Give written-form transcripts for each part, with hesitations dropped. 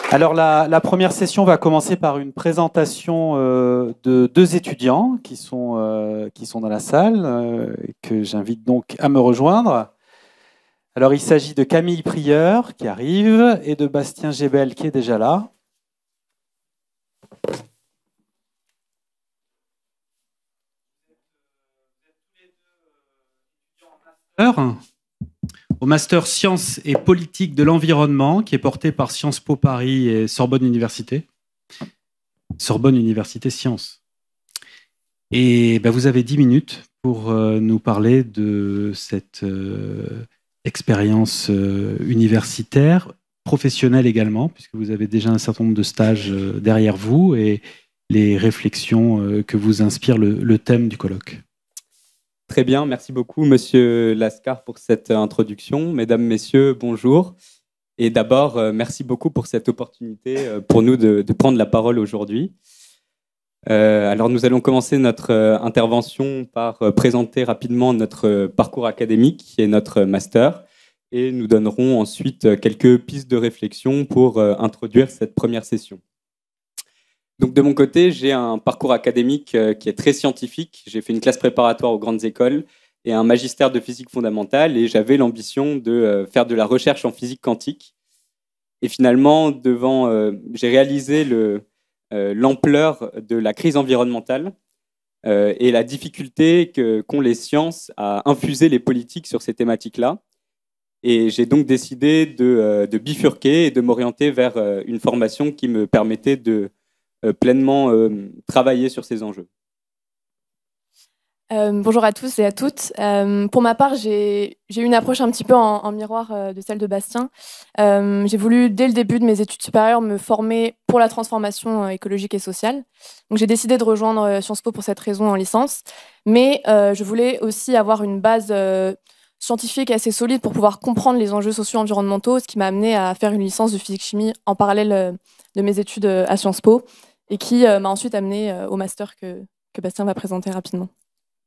Alors, la première session va commencer par une présentation de deux étudiants qui sont dans la salle, que j'invite donc à me rejoindre. Alors, il s'agit de Camille Prieur qui arrive et de Bastien Gébel qui est déjà là. Au Master Sciences et Politique de l'Environnement, qui est porté par Sciences Po Paris et Sorbonne Université. Sorbonne Université Sciences. Et vous avez 10 minutes pour nous parler de cette expérience universitaire, professionnelle également, puisque vous avez déjà un certain nombre de stages derrière vous, et les réflexions que vous inspire le thème du colloque. Très bien, merci beaucoup Monsieur Lascar pour cette introduction. Mesdames, Messieurs, bonjour. Et d'abord, merci beaucoup pour cette opportunité pour nous de prendre la parole aujourd'hui. Alors nous allons commencer notre intervention par présenter rapidement notre parcours académique et notre master. Et nous donnerons ensuite quelques pistes de réflexion pour introduire cette première session. Donc de mon côté, j'ai un parcours académique qui est très scientifique. J'ai fait une classe préparatoire aux grandes écoles et un magistère de physique fondamentale, et j'avais l'ambition de faire de la recherche en physique quantique. Et finalement, j'ai réalisé l'ampleur de la crise environnementale et la difficulté qu'ont les sciences à infuser les politiques sur ces thématiques-là. Et j'ai donc décidé de bifurquer et de m'orienter vers une formation qui me permettait de pleinement travailler sur ces enjeux. Bonjour à tous et à toutes. Pour ma part, j'ai eu une approche un petit peu en miroir de celle de Bastien. J'ai voulu, dès le début de mes études supérieures, me former pour la transformation écologique et sociale. Donc, j'ai décidé de rejoindre Sciences Po pour cette raison en licence. Mais je voulais aussi avoir une base scientifique assez solide pour pouvoir comprendre les enjeux socio-environnementaux, ce qui m'a amené à faire une licence de physique-chimie en parallèle de mes études à Sciences Po, et qui m'a ensuite amené au master que Bastien va présenter rapidement.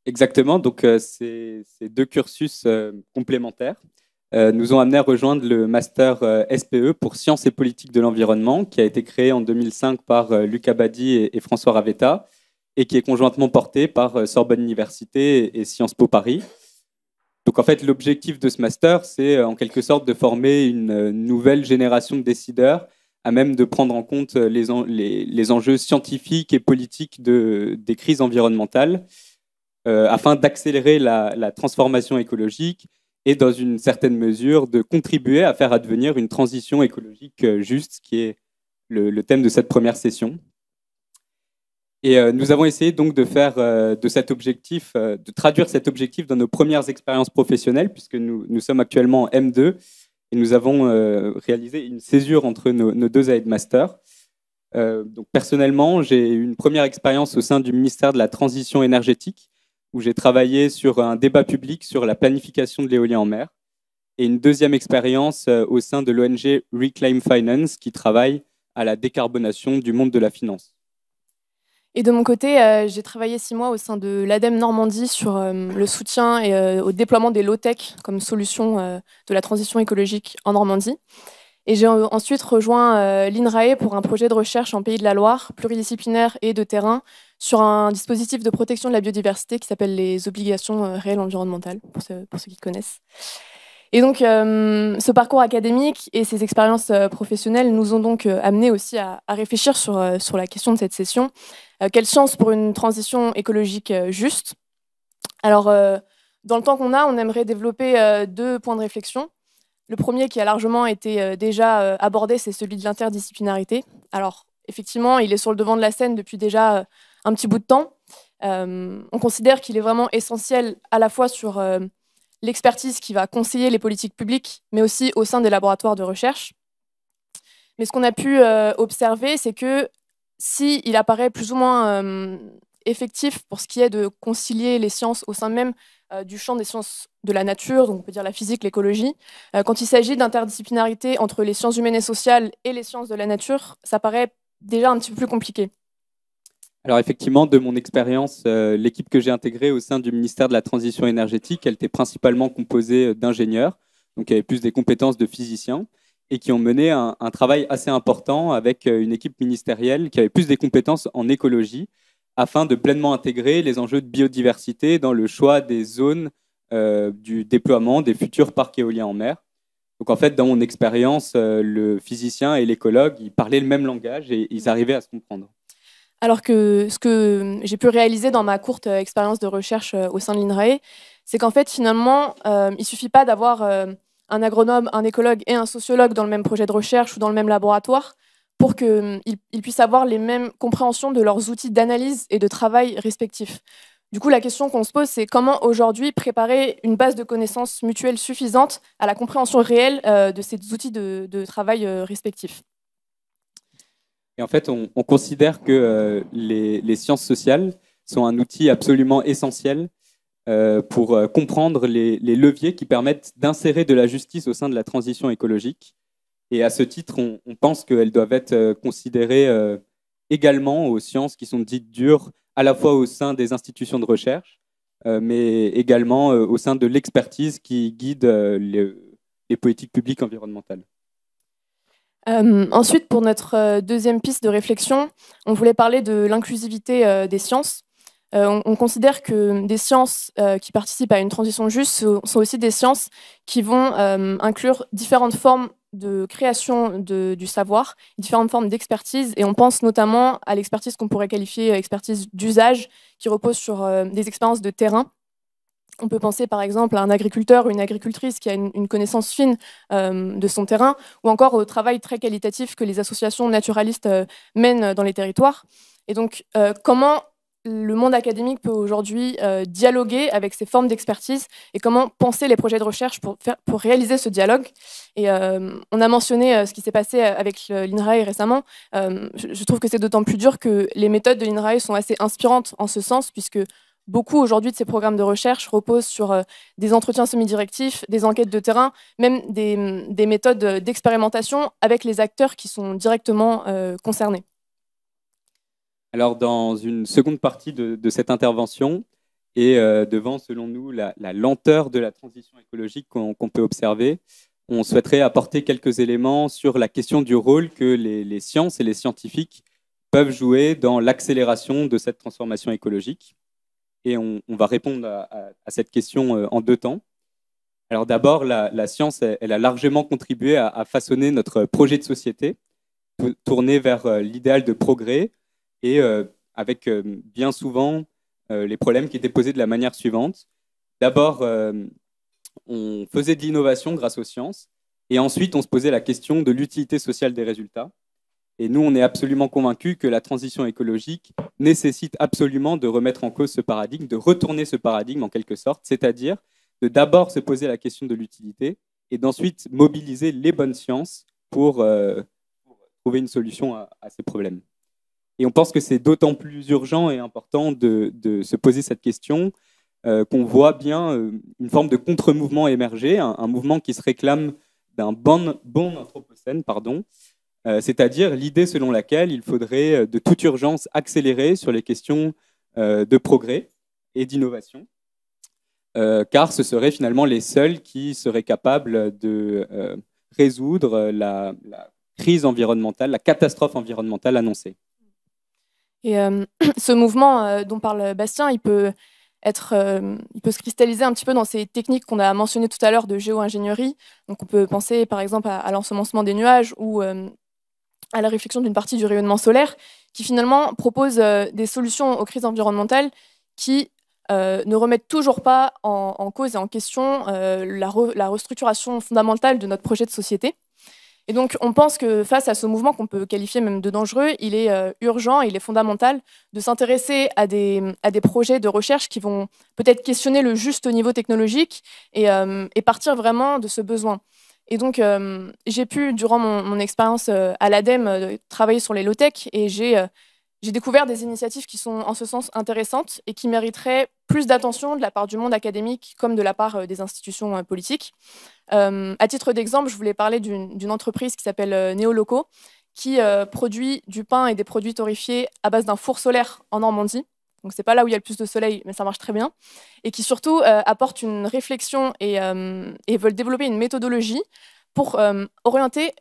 Exactement, donc ces deux cursus complémentaires nous ont amené à rejoindre le master SPE pour Sciences et Politique de l'Environnement, qui a été créé en 2005 par Luc Abadi et François Ravetta, et qui est conjointement porté par Sorbonne Université et Sciences Po Paris. Donc en fait, l'objectif de ce master, c'est en quelque sorte de former une nouvelle génération de décideurs à même de prendre en compte les enjeux scientifiques et politiques des crises environnementales, afin d'accélérer la transformation écologique et, dans une certaine mesure, de contribuer à faire advenir une transition écologique juste, qui est le thème de cette première session. Et nous avons essayé donc de faire de cet objectif, de traduire cet objectif dans nos premières expériences professionnelles, puisque nous sommes actuellement en M2 et nous avons réalisé une césure entre nos 2 années de master. Donc personnellement, j'ai eu une première expérience au sein du ministère de la Transition énergétique, où j'ai travaillé sur un débat public sur la planification de l'éolien en mer, et une deuxième expérience au sein de l'ONG Reclaim Finance, qui travaille à la décarbonation du monde de la finance. Et de mon côté, j'ai travaillé 6 mois au sein de l'ADEME Normandie sur le soutien et au déploiement des low-tech comme solution de la transition écologique en Normandie. Et j'ai ensuite rejoint l'INRAE pour un projet de recherche en Pays de la Loire, pluridisciplinaire et de terrain, sur un dispositif de protection de la biodiversité qui s'appelle les obligations réelles environnementales, pour ceux qui connaissent. Et donc, ce parcours académique et ces expériences professionnelles nous ont donc amenés aussi à réfléchir sur la question de cette session. Quelle chance pour une transition écologique juste? Alors, dans le temps qu'on a, on aimerait développer 2 points de réflexion. Le premier, qui a largement été déjà abordé, c'est celui de l'interdisciplinarité. Alors, effectivement, il est sur le devant de la scène depuis déjà un petit bout de temps. On considère qu'il est vraiment essentiel à la fois sur l'expertise qui va conseiller les politiques publiques, mais aussi au sein des laboratoires de recherche. Mais ce qu'on a pu observer, c'est que s'il apparaît plus ou moins effectif pour ce qui est de concilier les sciences au sein même du champ des sciences de la nature, donc on peut dire la physique, l'écologie, quand il s'agit d'interdisciplinarité entre les sciences humaines et sociales et les sciences de la nature, ça paraît déjà un petit peu plus compliqué. Alors effectivement, de mon expérience, l'équipe que j'ai intégrée au sein du ministère de la Transition énergétique, elle était principalement composée d'ingénieurs, donc il y avait plus des compétences de physiciens. et qui ont mené un travail assez important avec une équipe ministérielle qui avait plus des compétences en écologie afin de pleinement intégrer les enjeux de biodiversité dans le choix des zones du déploiement des futurs parcs éoliens en mer. Donc en fait, dans mon expérience, le physicien et l'écologue, ils parlaient le même langage et ils arrivaient à se comprendre. Alors que ce que j'ai pu réaliser dans ma courte expérience de recherche au sein de l'INRAE, c'est qu'en fait, finalement, il ne suffit pas d'avoir un agronome, un écologue et un sociologue dans le même projet de recherche ou dans le même laboratoire pour qu'ils puissent avoir les mêmes compréhensions de leurs outils d'analyse et de travail respectifs. Du coup, la question qu'on se pose, c'est comment aujourd'hui préparer une base de connaissances mutuelles suffisante à la compréhension réelle de ces outils de travail respectifs. Et en fait, on considère que les sciences sociales sont un outil absolument essentiel pour comprendre les leviers qui permettent d'insérer de la justice au sein de la transition écologique. Et à ce titre, on pense qu'elles doivent être considérées également aux sciences qui sont dites dures, à la fois au sein des institutions de recherche, mais également au sein de l'expertise qui guide les politiques publiques environnementales. Ensuite, pour notre deuxième piste de réflexion, on voulait parler de l'inclusivité des sciences. On considère que des sciences qui participent à une transition juste sont aussi des sciences qui vont inclure différentes formes de création du savoir, différentes formes d'expertise, et on pense notamment à l'expertise qu'on pourrait qualifier expertise d'usage, qui repose sur des expériences de terrain. On peut penser par exemple à un agriculteur ou une agricultrice qui a une connaissance fine de son terrain, ou encore au travail très qualitatif que les associations naturalistes mènent dans les territoires. Et donc, comment le monde académique peut aujourd'hui dialoguer avec ces formes d'expertise et comment penser les projets de recherche pour réaliser ce dialogue. Et on a mentionné ce qui s'est passé avec l'INRAE récemment. Je trouve que c'est d'autant plus dur que les méthodes de l'INRAE sont assez inspirantes en ce sens, puisque beaucoup aujourd'hui de ces programmes de recherche reposent sur des entretiens semi-directifs, des enquêtes de terrain, même des méthodes d'expérimentation avec les acteurs qui sont directement concernés. Alors, dans une seconde partie de cette intervention, et devant, selon nous, la lenteur de la transition écologique qu'on peut observer, on souhaiterait apporter quelques éléments sur la question du rôle que les sciences et les scientifiques peuvent jouer dans l'accélération de cette transformation écologique. Et on va répondre à cette question en deux temps. Alors d'abord, la science, elle a largement contribué à façonner notre projet de société, tourné vers l'idéal de progrès, et avec bien souvent les problèmes qui étaient posés de la manière suivante. D'abord, on faisait de l'innovation grâce aux sciences, et ensuite on se posait la question de l'utilité sociale des résultats. Et nous, on est absolument convaincus que la transition écologique nécessite absolument de remettre en cause ce paradigme, de retourner ce paradigme en quelque sorte, c'est-à-dire de d'abord se poser la question de l'utilité et d'ensuite mobiliser les bonnes sciences pour trouver une solution à ces problèmes. Et on pense que c'est d'autant plus urgent et important de se poser cette question qu'on voit bien une forme de contre-mouvement émerger, un mouvement qui se réclame d'un bon anthropocène, c'est-à-dire l'idée selon laquelle il faudrait de toute urgence accélérer sur les questions de progrès et d'innovation, car ce seraient finalement les seuls qui seraient capables de résoudre la crise environnementale, la catastrophe environnementale annoncée. Et ce mouvement dont parle Bastien, il peut se cristalliser un petit peu dans ces techniques qu'on a mentionnées tout à l'heure de géo-ingénierie. Donc on peut penser par exemple à l'ensemencement des nuages ou à la réflexion d'une partie du rayonnement solaire, qui finalement propose des solutions aux crises environnementales qui ne remettent toujours pas en cause et en question la restructuration fondamentale de notre projet de société. Et donc, on pense que face à ce mouvement qu'on peut qualifier même de dangereux, il est urgent, il est fondamental de s'intéresser à des projets de recherche qui vont peut-être questionner le juste niveau technologique et partir vraiment de ce besoin. Et donc, j'ai pu, durant mon expérience à l'ADEME, travailler sur les low-tech et j'ai découvert des initiatives qui sont en ce sens intéressantes et qui mériteraient plus d'attention de la part du monde académique comme de la part des institutions politiques. À titre d'exemple, je voulais parler d'une entreprise qui s'appelle Néoloco, qui produit du pain et des produits torréfiés à base d'un four solaire en Normandie. Donc, c'est pas là où il y a le plus de soleil, mais ça marche très bien. Et qui surtout apporte une réflexion et veulent développer une méthodologie pour orienter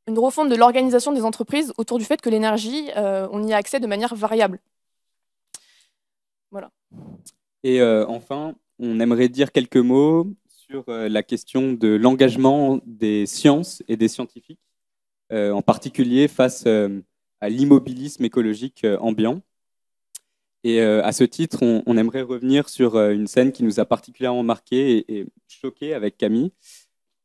une refonte de l'organisation des entreprises autour du fait que l'énergie, on y a accès de manière variable. Voilà. Et enfin, on aimerait dire quelques mots sur la question de l'engagement des sciences et des scientifiques, en particulier face à l'immobilisme écologique ambiant. Et à ce titre, on aimerait revenir sur une scène qui nous a particulièrement marqué et choqué avec Camille,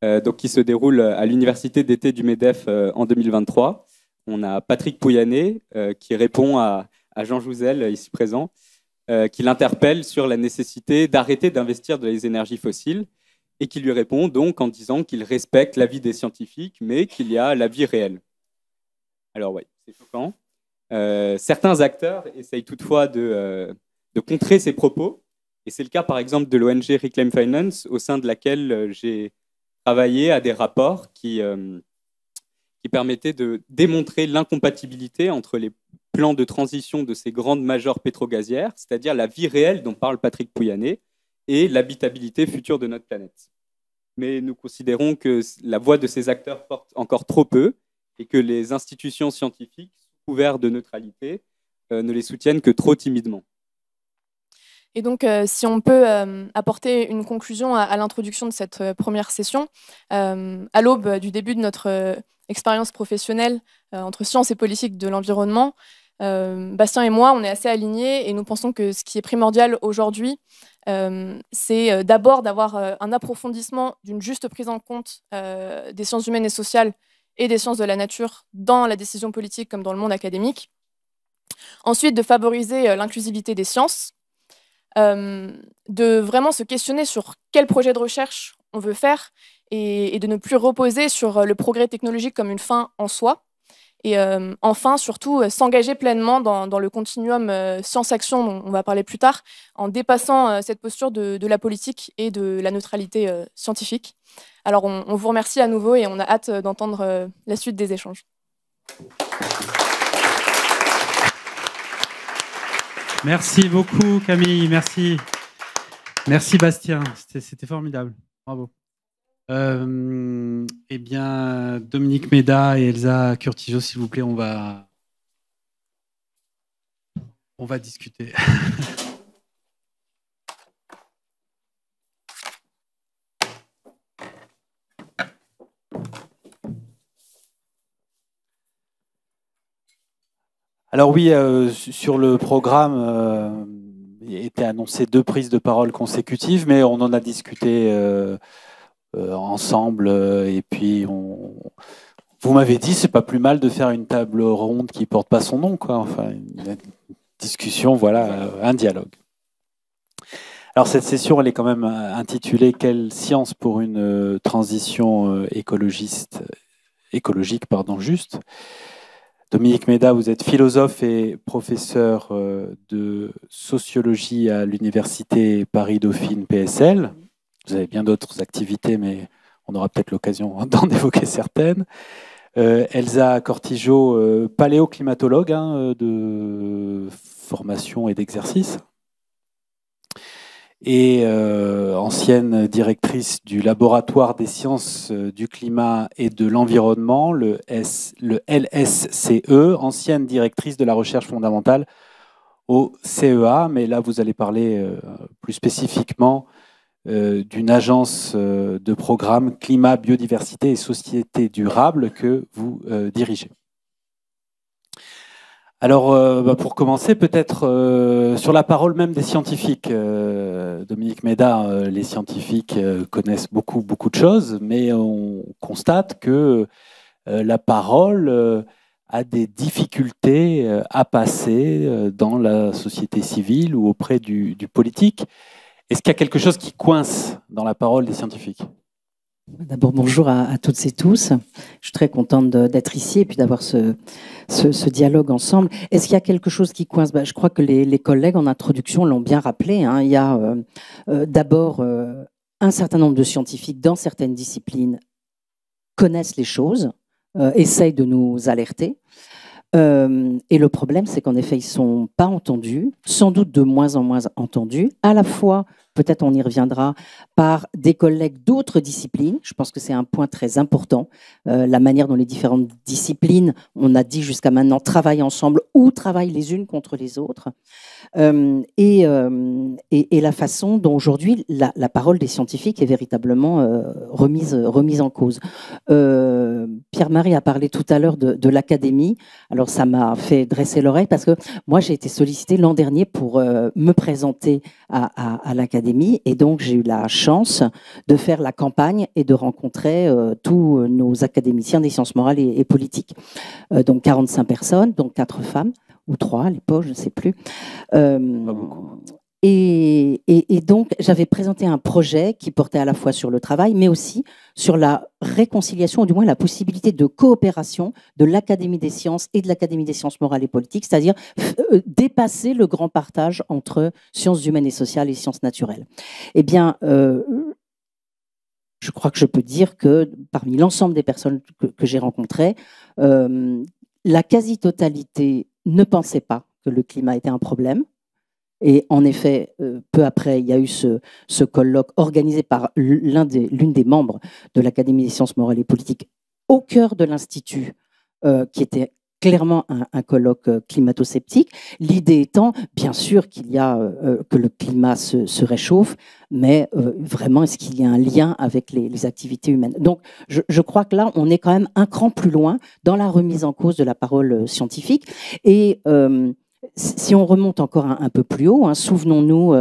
donc qui se déroule à l'Université d'été du MEDEF en 2023. On a Patrick Pouyanné qui répond à Jean Jouzel, ici présent, qui l'interpelle sur la nécessité d'arrêter d'investir dans les énergies fossiles et qui lui répond donc en disant qu'il respecte l'avis des scientifiques, mais qu'il y a la vie réelle. Alors oui, c'est choquant. Certains acteurs essayent toutefois de contrer ces propos, et c'est le cas par exemple de l'ONG Reclaim Finance, au sein de laquelle j'ai travaillé à des rapports qui permettaient de démontrer l'incompatibilité entre les plans de transition de ces grandes majors pétrogazières, c'est-à-dire la vie réelle dont parle Patrick Pouyanné, et l'habitabilité future de notre planète. Mais nous considérons que la voix de ces acteurs porte encore trop peu, et que les institutions scientifiques, sous couvert de neutralité, ne les soutiennent que trop timidement. Et donc, si on peut apporter une conclusion à l'introduction de cette première session, à l'aube du début de notre expérience professionnelle entre sciences et politique de l'environnement, Bastien et moi, on est assez alignés et nous pensons que ce qui est primordial aujourd'hui, c'est d'abord d'avoir un approfondissement d'une juste prise en compte des sciences humaines et sociales et des sciences de la nature dans la décision politique comme dans le monde académique. Ensuite, de favoriser l'inclusivité des sciences, de vraiment se questionner sur quel projet de recherche on veut faire et de ne plus reposer sur le progrès technologique comme une fin en soi. Et enfin, surtout, s'engager pleinement dans le continuum science-action dont on va parler plus tard, en dépassant cette posture de la politique et de la neutralité scientifique. Alors, on vous remercie à nouveau et on a hâte d'entendre la suite des échanges. Merci beaucoup, Camille. Merci. Merci, Bastien. C'était formidable. Bravo. Eh bien, Dominique Méda et Elsa Curtijo, s'il vous plaît, on va discuter. Alors oui, sur le programme, il était annoncé 2 prises de parole consécutives, mais on en a discuté ensemble. Et puis, vous m'avez dit, c'est pas plus mal de faire une table ronde qui porte pas son nom, quoi. Enfin, une discussion, voilà, un dialogue. Alors cette session, elle est quand même intitulée « Quelle science pour une transition écologique, juste ». Dominique Méda, vous êtes philosophe et professeur de sociologie à l'Université Paris-Dauphine PSL. Vous avez bien d'autres activités, mais on aura peut-être l'occasion d'en évoquer certaines. Elsa Curtijo, paléoclimatologue de formation et d'exercice. Et ancienne directrice du laboratoire des sciences du climat et de l'environnement, le LSCE, ancienne directrice de la recherche fondamentale au CEA, mais là vous allez parler plus spécifiquement d'une agence de programme climat, biodiversité et société durable que vous dirigez. Alors, pour commencer, peut-être sur la parole même des scientifiques. Dominique Méda, les scientifiques connaissent beaucoup de choses, mais on constate que la parole a des difficultés à passer dans la société civile ou auprès du politique. Est-ce qu'il y a quelque chose qui coince dans la parole des scientifiques ? D'abord, bonjour à toutes et tous. Je suis très contente d'être ici et puis d'avoir ce dialogue ensemble. Est-ce qu'il y a quelque chose qui coince ? Je crois que les collègues en introduction l'ont bien rappelé. Il y a d'abord un certain nombre de scientifiques dans certaines disciplines connaissent les choses, essayent de nous alerter. Et le problème, c'est qu'en effet, ils ne sont pas entendus, sans doute de moins en moins entendus, à la fois peut-être on y reviendra, par des collègues d'autres disciplines. Je pense que c'est un point très important. La manière dont les différentes disciplines, on a dit jusqu'à maintenant, travaillent ensemble ou travaillent les unes contre les autres. Et la façon dont aujourd'hui la parole des scientifiques est véritablement remise en cause. Pierre-Marie a parlé tout à l'heure de l'académie. Alors ça m'a fait dresser l'oreille parce que moi j'ai été sollicitée l'an dernier pour me présenter à l'académie, et donc j'ai eu la chance de faire la campagne et de rencontrer tous nos académiciens des sciences morales et politiques. Donc 45 personnes, dont 4 femmes, ou 3 à l'époque, je ne sais plus. Et donc, j'avais présenté un projet qui portait à la fois sur le travail, mais aussi sur la réconciliation, ou du moins la possibilité de coopération de l'Académie des sciences et de l'Académie des sciences morales et politiques, c'est-à-dire dépasser le grand partage entre sciences humaines et sociales et sciences naturelles. Eh bien, je crois que je peux dire que parmi l'ensemble des personnes que j'ai rencontrées, la quasi-totalité ne pensait pas que le climat était un problème. Et en effet, peu après, il y a eu ce colloque organisé par l'une des membres de l'Académie des sciences morales et politiques au cœur de l'Institut, qui était clairement un colloque climato-sceptique. L'idée étant, bien sûr, que le climat se réchauffe, mais vraiment, est-ce qu'il y a un lien avec les activités humaines? Donc, je crois que là, on est quand même un cran plus loin dans la remise en cause de la parole scientifique. Et si on remonte encore un peu plus haut, souvenons-nous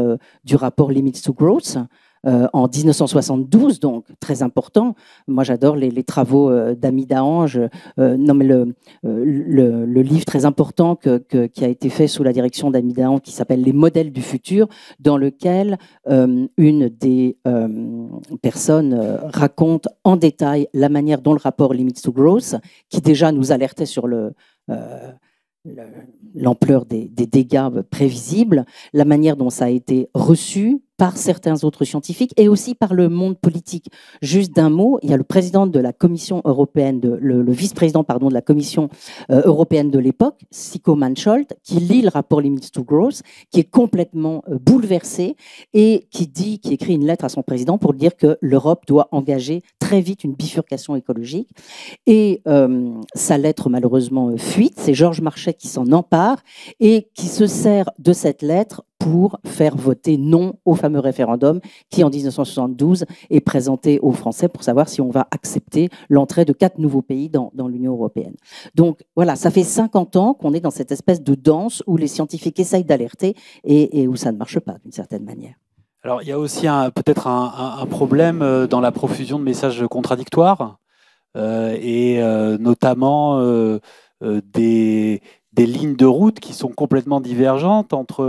du rapport Limits to Growth en 1972, donc très important. Moi, j'adore les travaux d'Amida Ange. Non, mais le livre très important qui a été fait sous la direction d'Amida Ange, qui s'appelle Les modèles du futur, dans lequel une des personnes raconte en détail la manière dont le rapport Limits to Growth, qui déjà nous alertait sur l'ampleur des dégâts prévisibles, la manière dont ça a été reçu par certains autres scientifiques et aussi par le monde politique. Juste d'un mot, il y a le président de la Commission européenne, le vice-président de la Commission européenne de l'époque, Siko Mansholt, qui lit le rapport Limits to Growth, qui est complètement bouleversé et qui écrit une lettre à son président pour dire que l'Europe doit engager très vite une bifurcation écologique. Et sa lettre, malheureusement, fuite. C'est Georges Marchais qui s'en empare et qui se sert de cette lettre pour faire voter non au fameux référendum qui, en 1972, est présenté aux Français pour savoir si on va accepter l'entrée de 4 nouveaux pays dans l'Union européenne. Donc voilà, ça fait 50 ans qu'on est dans cette espèce de danse où les scientifiques essayent d'alerter et où ça ne marche pas, d'une certaine manière. Alors, il y a aussi peut-être un problème dans la profusion de messages contradictoires et notamment des lignes de route qui sont complètement divergentes entre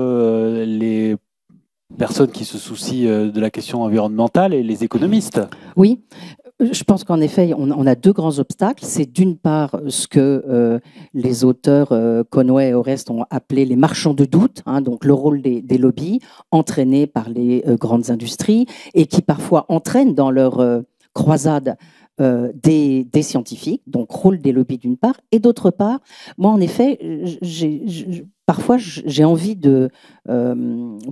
les personnes qui se soucient de la question environnementale et les économistes. Oui, je pense qu'en effet, on a 2 grands obstacles. C'est d'une part ce que les auteurs Conway et Orest ont appelé les marchands de doute, donc le rôle des lobbies entraînés par les grandes industries et qui parfois entraînent dans leur croisade des scientifiques, donc rôle des lobbies d'une part, et d'autre part, moi en effet, parfois j'ai envie de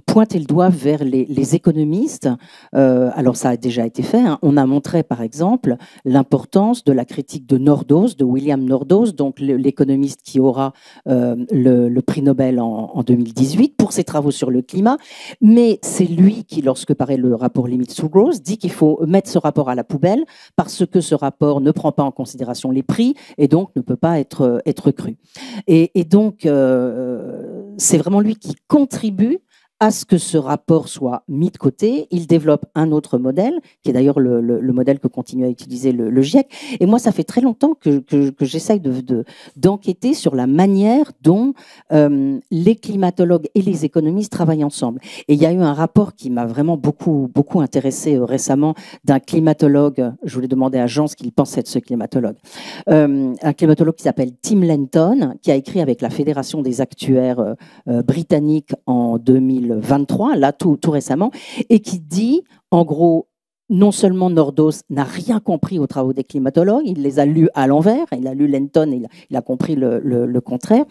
pointer le doigt vers les économistes. Alors ça a déjà été fait. On a montré par exemple l'importance de la critique de Nordhaus, de William Nordhaus, donc l'économiste qui aura le prix Nobel en 2018 pour ses travaux sur le climat. Mais c'est lui qui, lorsque paraît le rapport Limits to Growth, dit qu'il faut mettre ce rapport à la poubelle parce que ce rapport ne prend pas en considération les prix et donc ne peut pas être cru. Et donc c'est vraiment lui qui contribue à ce que ce rapport soit mis de côté. Il développe un autre modèle, qui est d'ailleurs le modèle que continue à utiliser le GIEC. Et moi, ça fait très longtemps que j'essaye d'enquêter sur la manière dont les climatologues et les économistes travaillent ensemble. Et il y a eu un rapport qui m'a vraiment beaucoup intéressé récemment d'un climatologue. Je voulais demander à Jean ce qu'il pensait de ce climatologue. Un climatologue qui s'appelle Tim Lenton, qui a écrit avec la Fédération des actuaires britanniques en 2023, là tout récemment, et qui dit, en gros, non seulement Nordhaus n'a rien compris aux travaux des climatologues, il les a lus à l'envers, il a lu Lenton et il a compris le contraire,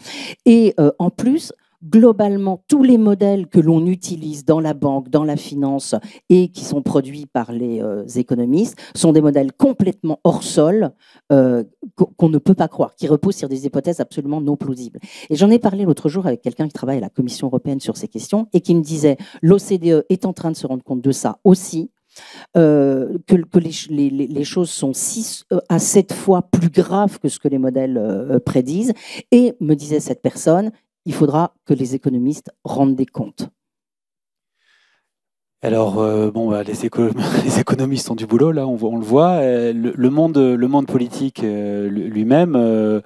et en plus, globalement, tous les modèles que l'on utilise dans la banque, dans la finance et qui sont produits par les économistes sont des modèles complètement hors sol qu'on ne peut pas croire, qui reposent sur des hypothèses absolument non plausibles. Et j'en ai parlé l'autre jour avec quelqu'un qui travaille à la Commission européenne sur ces questions et qui me disait l'OCDE est en train de se rendre compte de ça aussi. Que les choses sont 6 à 7 fois plus graves que ce que les modèles prédisent. Et, me disait cette personne, il faudra que les économistes rendent des comptes. Alors, les économistes ont du boulot, là, on le voit. Le monde politique lui-même,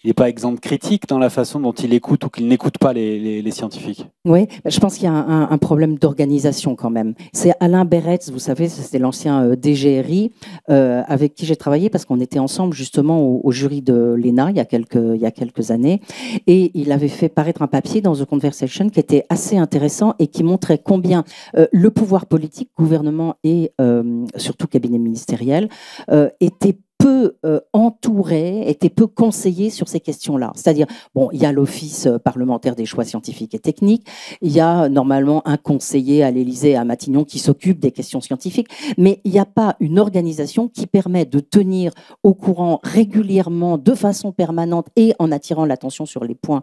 il n'est pas exempt de critique dans la façon dont il écoute ou qu'il n'écoute pas les scientifiques. Oui, je pense qu'il y a un problème d'organisation quand même. C'est Alain Beretz, vous savez, c'était l'ancien DGRI avec qui j'ai travaillé parce qu'on était ensemble justement au jury de l'ENA il y a quelques années. Et il avait fait paraître un papier dans The Conversation qui était assez intéressant et qui montrait combien le pouvoir politique, gouvernement et surtout cabinet ministériel, était peu entouré, était peu conseillé sur ces questions-là. C'est-à-dire, bon, il y a l'Office parlementaire des choix scientifiques et techniques, il y a normalement un conseiller à l'Élysée, à Matignon, qui s'occupe des questions scientifiques, mais il n'y a pas une organisation qui permet de tenir au courant régulièrement, de façon permanente et en attirant l'attention sur les points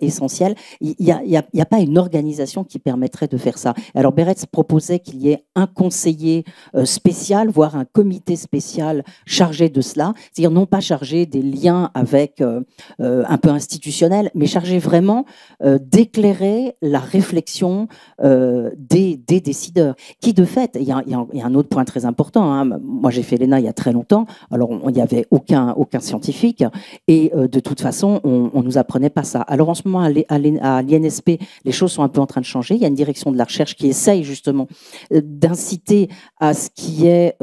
essentiels. Il n'y a pas une organisation qui permettrait de faire ça. Alors, Beretz proposait qu'il y ait un conseiller spécial, voire un comité spécial chargé de cela, c'est-à-dire non pas chargé des liens avec un peu institutionnels, mais chargé vraiment d'éclairer la réflexion des décideurs. Qui de fait, il y a un autre point très important, hein. Moi j'ai fait l'ENA il y a très longtemps, alors il n'y avait aucun scientifique et de toute façon on nous apprenait pas ça. Alors en ce moment à l'INSP, les choses sont un peu en train de changer, il y a une direction de la recherche qui essaye justement d'inciter à ce qui est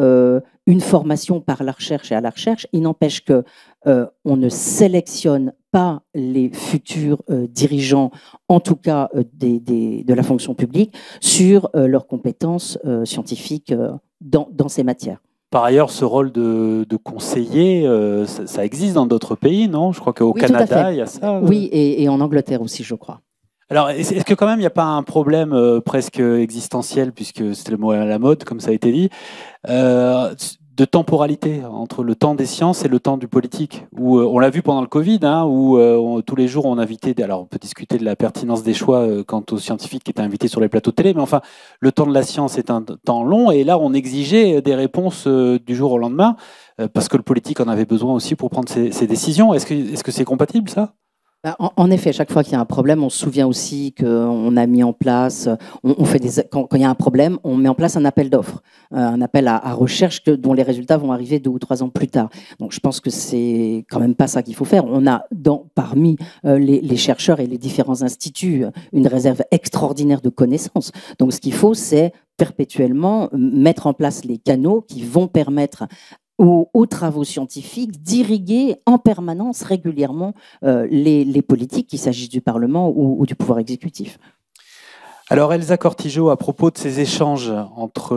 une formation par la recherche et à la recherche. Il n'empêche que on ne sélectionne pas les futurs dirigeants, en tout cas de la fonction publique, sur leurs compétences scientifiques dans ces matières. Par ailleurs, ce rôle de conseiller, ça existe dans d'autres pays, non? Je crois qu'au Canada, il y a ça. Oui, et en Angleterre aussi, je crois. Alors, est-ce que quand même, il n'y a pas un problème presque existentiel, puisque c'était le mot à la mode, comme ça a été dit, de temporalité entre le temps des sciences et le temps du politique, où on l'a vu pendant le Covid, hein, où tous les jours on invitait, alors on peut discuter de la pertinence des choix quant aux scientifiques qui étaient invités sur les plateaux de télé, mais enfin le temps de la science est un temps long et là on exigeait des réponses du jour au lendemain parce que le politique en avait besoin aussi pour prendre ses décisions. Est-ce que c'est compatible ça ? En effet, chaque fois qu'il y a un problème, on se souvient aussi qu'on a mis en place, quand il y a un problème, on met en place un appel d'offres, un appel à recherche dont les résultats vont arriver 2 ou 3 ans plus tard. Donc je pense que c'est quand même pas ça qu'il faut faire. On a parmi les chercheurs et les différents instituts une réserve extraordinaire de connaissances. Donc ce qu'il faut, c'est perpétuellement mettre en place les canaux qui vont permettre aux travaux scientifiques d'irriguer en permanence, régulièrement, les politiques, qu'il s'agisse du Parlement ou du pouvoir exécutif. Alors Elsa Cortijo, à propos de ces échanges entre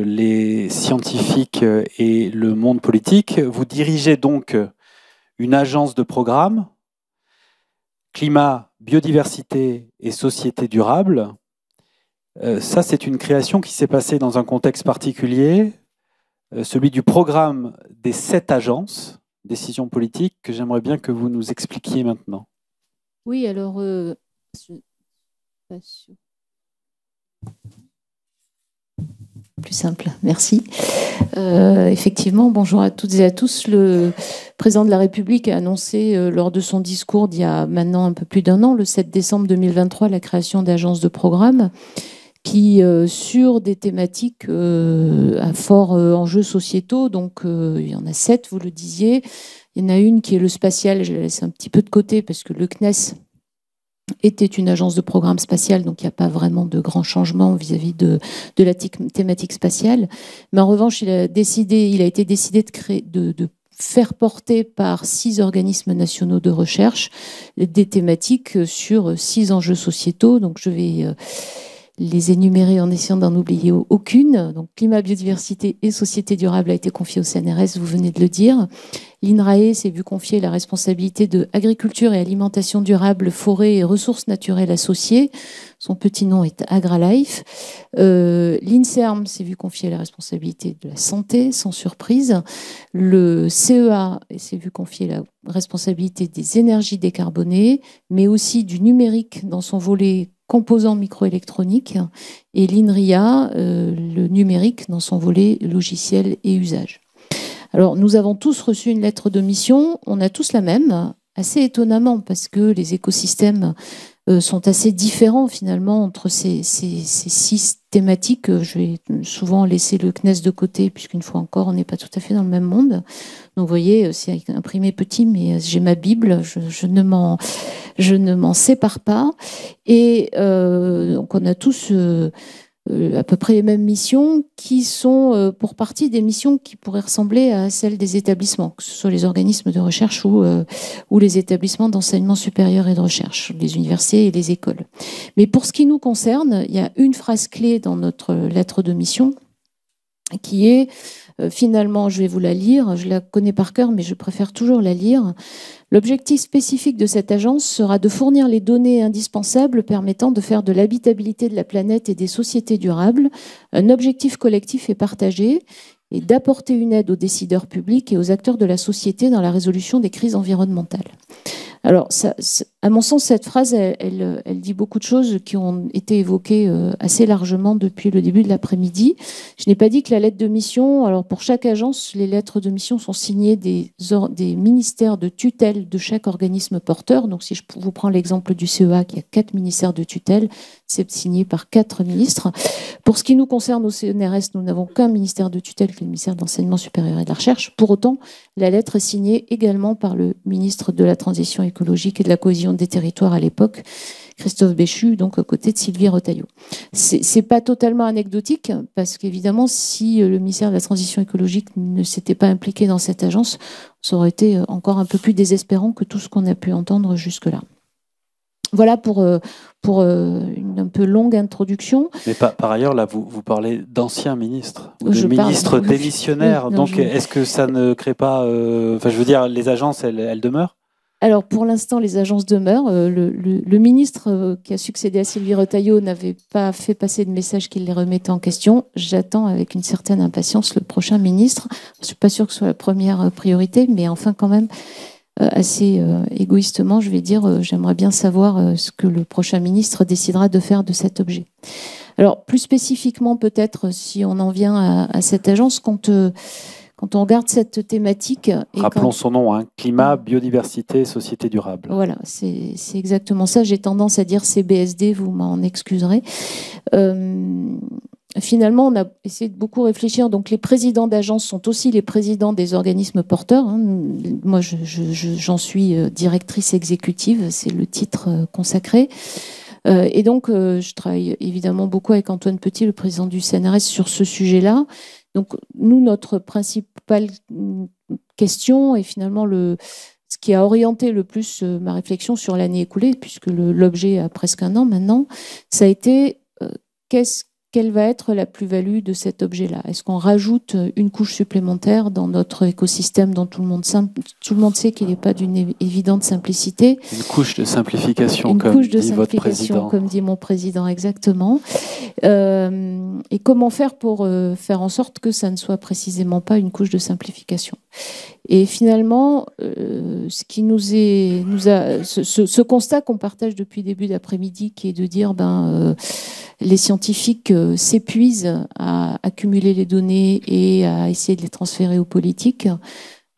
les scientifiques et le monde politique, vous dirigez donc une agence de programme, climat, biodiversité et société durable. Ça, c'est une création qui s'est passée dans un contexte particulier, celui du programme des 7 agences, décision politique, que j'aimerais bien que vous nous expliquiez maintenant. Oui, alors... Plus simple, merci. Effectivement, bonjour à toutes et à tous. Le président de la République a annoncé lors de son discours d'il y a maintenant un peu plus d'1 an, le 7 décembre 2023, la création d'agences de programme qui, sur des thématiques à fort enjeux sociétaux, donc il y en a 7, vous le disiez. Il y en a une qui est le spatial, je la laisse un petit peu de côté parce que le CNES était une agence de programme spatial, donc il n'y a pas vraiment de grands changements vis-à-vis de la thématique spatiale. Mais en revanche, il a été décidé de faire porter par 6 organismes nationaux de recherche des thématiques sur 6 enjeux sociétaux. Donc je vais les énumérer en essayant d'en oublier aucune. Donc climat, biodiversité et société durable a été confié au CNRS, vous venez de le dire. L'INRAE s'est vu confier la responsabilité de agriculture et alimentation durable, forêt et ressources naturelles associées. Son petit nom est AgriLife. L'INSERM s'est vu confier la responsabilité de la santé, sans surprise. Le CEA s'est vu confier la responsabilité des énergies décarbonées, mais aussi du numérique dans son volet composants microélectroniques, et l'INRIA, le numérique dans son volet logiciel et usage. Alors, nous avons tous reçu une lettre de mission, on a tous la même, assez étonnamment, parce que les écosystèmes sont assez différents finalement entre ces 6 thématiques. Je vais souvent laisser le CNES de côté, puisqu'une fois encore, on n'est pas tout à fait dans le même monde. Donc, vous voyez, c'est imprimé petit, mais j'ai ma Bible, je ne m'en sépare pas. Et donc, on a tous à peu près les mêmes missions qui sont pour partie des missions qui pourraient ressembler à celles des établissements, que ce soit les organismes de recherche ou les établissements d'enseignement supérieur et de recherche, les universités et les écoles. Mais pour ce qui nous concerne, il y a une phrase clé dans notre lettre de mission qui est, finalement, je vais vous la lire, je la connais par cœur, mais je préfère toujours la lire. L'objectif spécifique de cette agence sera de fournir les données indispensables permettant de faire de l'habitabilité de la planète et des sociétés durables un objectif collectif et partagé, et d'apporter une aide aux décideurs publics et aux acteurs de la société dans la résolution des crises environnementales. Alors, à mon sens, cette phrase, elle dit beaucoup de choses qui ont été évoquées assez largement depuis le début de l'après-midi. Je n'ai pas dit que la lettre de mission, alors pour chaque agence, les lettres de mission sont signées des ministères de tutelle de chaque organisme porteur. Donc, si je vous prends l'exemple du CEA, qui a 4 ministères de tutelle, c'est signé par 4 ministres. Pour ce qui nous concerne au CNRS, nous n'avons qu'un ministère de tutelle, qui est le ministère de l'Enseignement supérieur et de la Recherche. Pour autant, la lettre est signée également par le ministre de la Transition écologique et de la cohésion des territoires à l'époque, Christophe Béchu, donc aux côtés de Sylvie Retailleau. C'est pas totalement anecdotique, parce qu'évidemment, si le ministère de la Transition écologique ne s'était pas impliqué dans cette agence, ça aurait été encore un peu plus désespérant que tout ce qu'on a pu entendre jusque-là. Voilà pour une un peu longue introduction. Mais par ailleurs, là, vous parlez d'anciens ministres, ou de ministres démissionnaires. Oui, donc, est-ce que ça ne crée pas... Enfin, je veux dire, les agences, elles demeurent ? Alors, pour l'instant, les agences demeurent. Le ministre qui a succédé à Sylvie Retailleau n'avait pas fait passer de message qu'il les remettait en question. J'attends avec une certaine impatience le prochain ministre. Je ne suis pas sûre que ce soit la première priorité, mais enfin, quand même... assez égoïstement, je vais dire, j'aimerais bien savoir ce que le prochain ministre décidera de faire de cet objet. Alors, plus spécifiquement, peut-être, si on en vient à cette agence, quand on regarde cette thématique... Rappelons son nom, hein, climat, biodiversité, société durable. Voilà, c'est exactement ça. J'ai tendance à dire CBSD, vous m'en excuserez. Finalement, on a essayé de beaucoup réfléchir. Donc, les présidents d'agences sont aussi les présidents des organismes porteurs. Moi, j'en suis directrice exécutive, c'est le titre consacré. Et donc, je travaille évidemment beaucoup avec Antoine Petit, le président du CNRS, sur ce sujet-là. Donc, nous, notre principale question, et finalement ce qui a orienté le plus ma réflexion sur l'année écoulée, puisque l'objet a presque 1 an maintenant, ça a été quelle va être la plus-value de cet objet-là? Est-ce qu'on rajoute une couche supplémentaire dans notre écosystème dont tout le monde sait qu'il n'est pas d'une évidente simplicité? Une couche de simplification, comme dit votre président. Comme dit mon président, exactement. Et comment faire pour faire en sorte que ça ne soit précisément pas une couche de simplification? Et finalement, ce constat qu'on partage depuis le début d'après-midi, qui est de dire les scientifiques s'épuisent à accumuler les données et à essayer de les transférer aux politiques.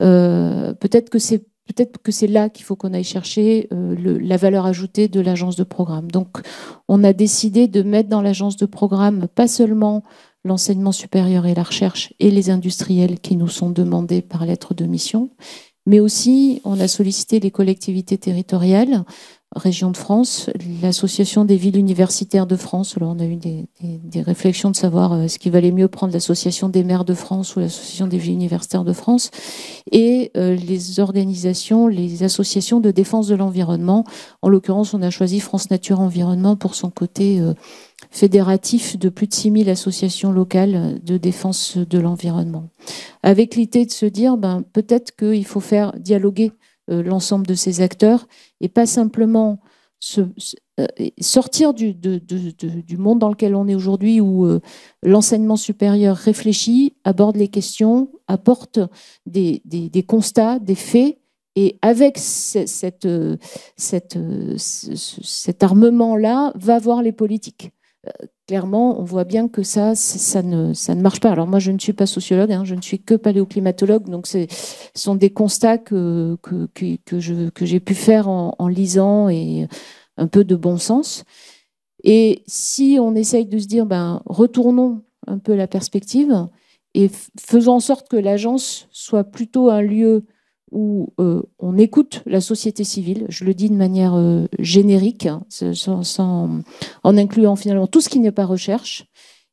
Peut-être que c'est là qu'il faut qu'on aille chercher la valeur ajoutée de l'agence de programme. Donc, on a décidé de mettre dans l'agence de programme pas seulement l'enseignement supérieur et la recherche et les industriels qui nous sont demandés par lettre de mission, mais aussi on a sollicité les collectivités territoriales régions de France, l'Association des villes universitaires de France. Alors on a eu des réflexions de savoir est-ce qu'il valait mieux prendre l'Association des maires de France ou l'Association des villes universitaires de France, et les organisations, les associations de défense de l'environnement. En l'occurrence, on a choisi France Nature Environnement pour son côté fédératif de plus de 6000 associations locales de défense de l'environnement. Avec l'idée de se dire, peut-être qu'il faut faire dialoguer l'ensemble de ces acteurs et pas simplement sortir du monde dans lequel on est aujourd'hui où l'enseignement supérieur réfléchit, aborde les questions, apporte des constats, des faits, et avec cet armement-là, va voir les politiques. Clairement, on voit bien que ça ne marche pas. Alors moi, je ne suis pas sociologue, je ne suis que paléoclimatologue, donc ce sont des constats que j'ai pu faire en lisant et un peu de bon sens. Et si on essaye de se dire, retournons un peu la perspective et faisons en sorte que l'agence soit plutôt un lieu où on écoute la société civile, je le dis de manière générique, en incluant finalement tout ce qui n'est pas recherche,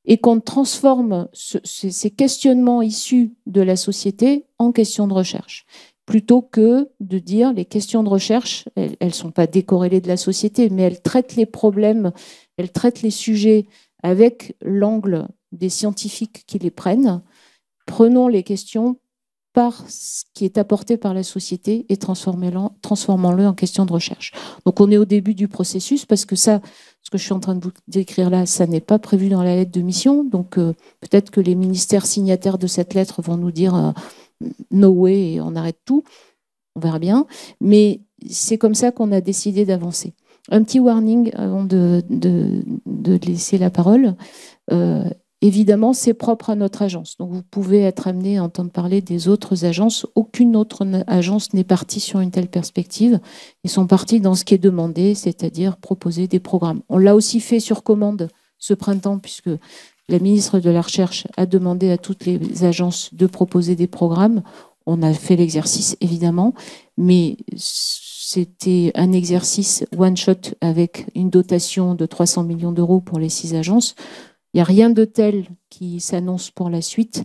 et qu'on transforme ces questionnements issus de la société en questions de recherche, plutôt que de dire les questions de recherche, elles ne sont pas décorrélées de la société, mais elles traitent les problèmes, elles traitent les sujets avec l'angle des scientifiques qui les prennent. Prenons les questions par ce qui est apporté par la société et transformons-le en question de recherche. Donc on est au début du processus parce que ça, ce que je suis en train de vous décrire là, ça n'est pas prévu dans la lettre de mission. Donc peut-être que les ministères signataires de cette lettre vont nous dire no way et on arrête tout. On verra bien. Mais c'est comme ça qu'on a décidé d'avancer. Un petit warning avant de laisser la parole. Évidemment, c'est propre à notre agence. Donc, vous pouvez être amené à entendre parler des autres agences. Aucune autre agence n'est partie sur une telle perspective. Ils sont partis dans ce qui est demandé, c'est-à-dire proposer des programmes. On l'a aussi fait sur commande ce printemps, puisque la ministre de la Recherche a demandé à toutes les agences de proposer des programmes. On a fait l'exercice, évidemment, mais c'était un exercice one-shot avec une dotation de 300 millions d'euros pour les 6 agences. Il n'y a rien de tel qui s'annonce pour la suite.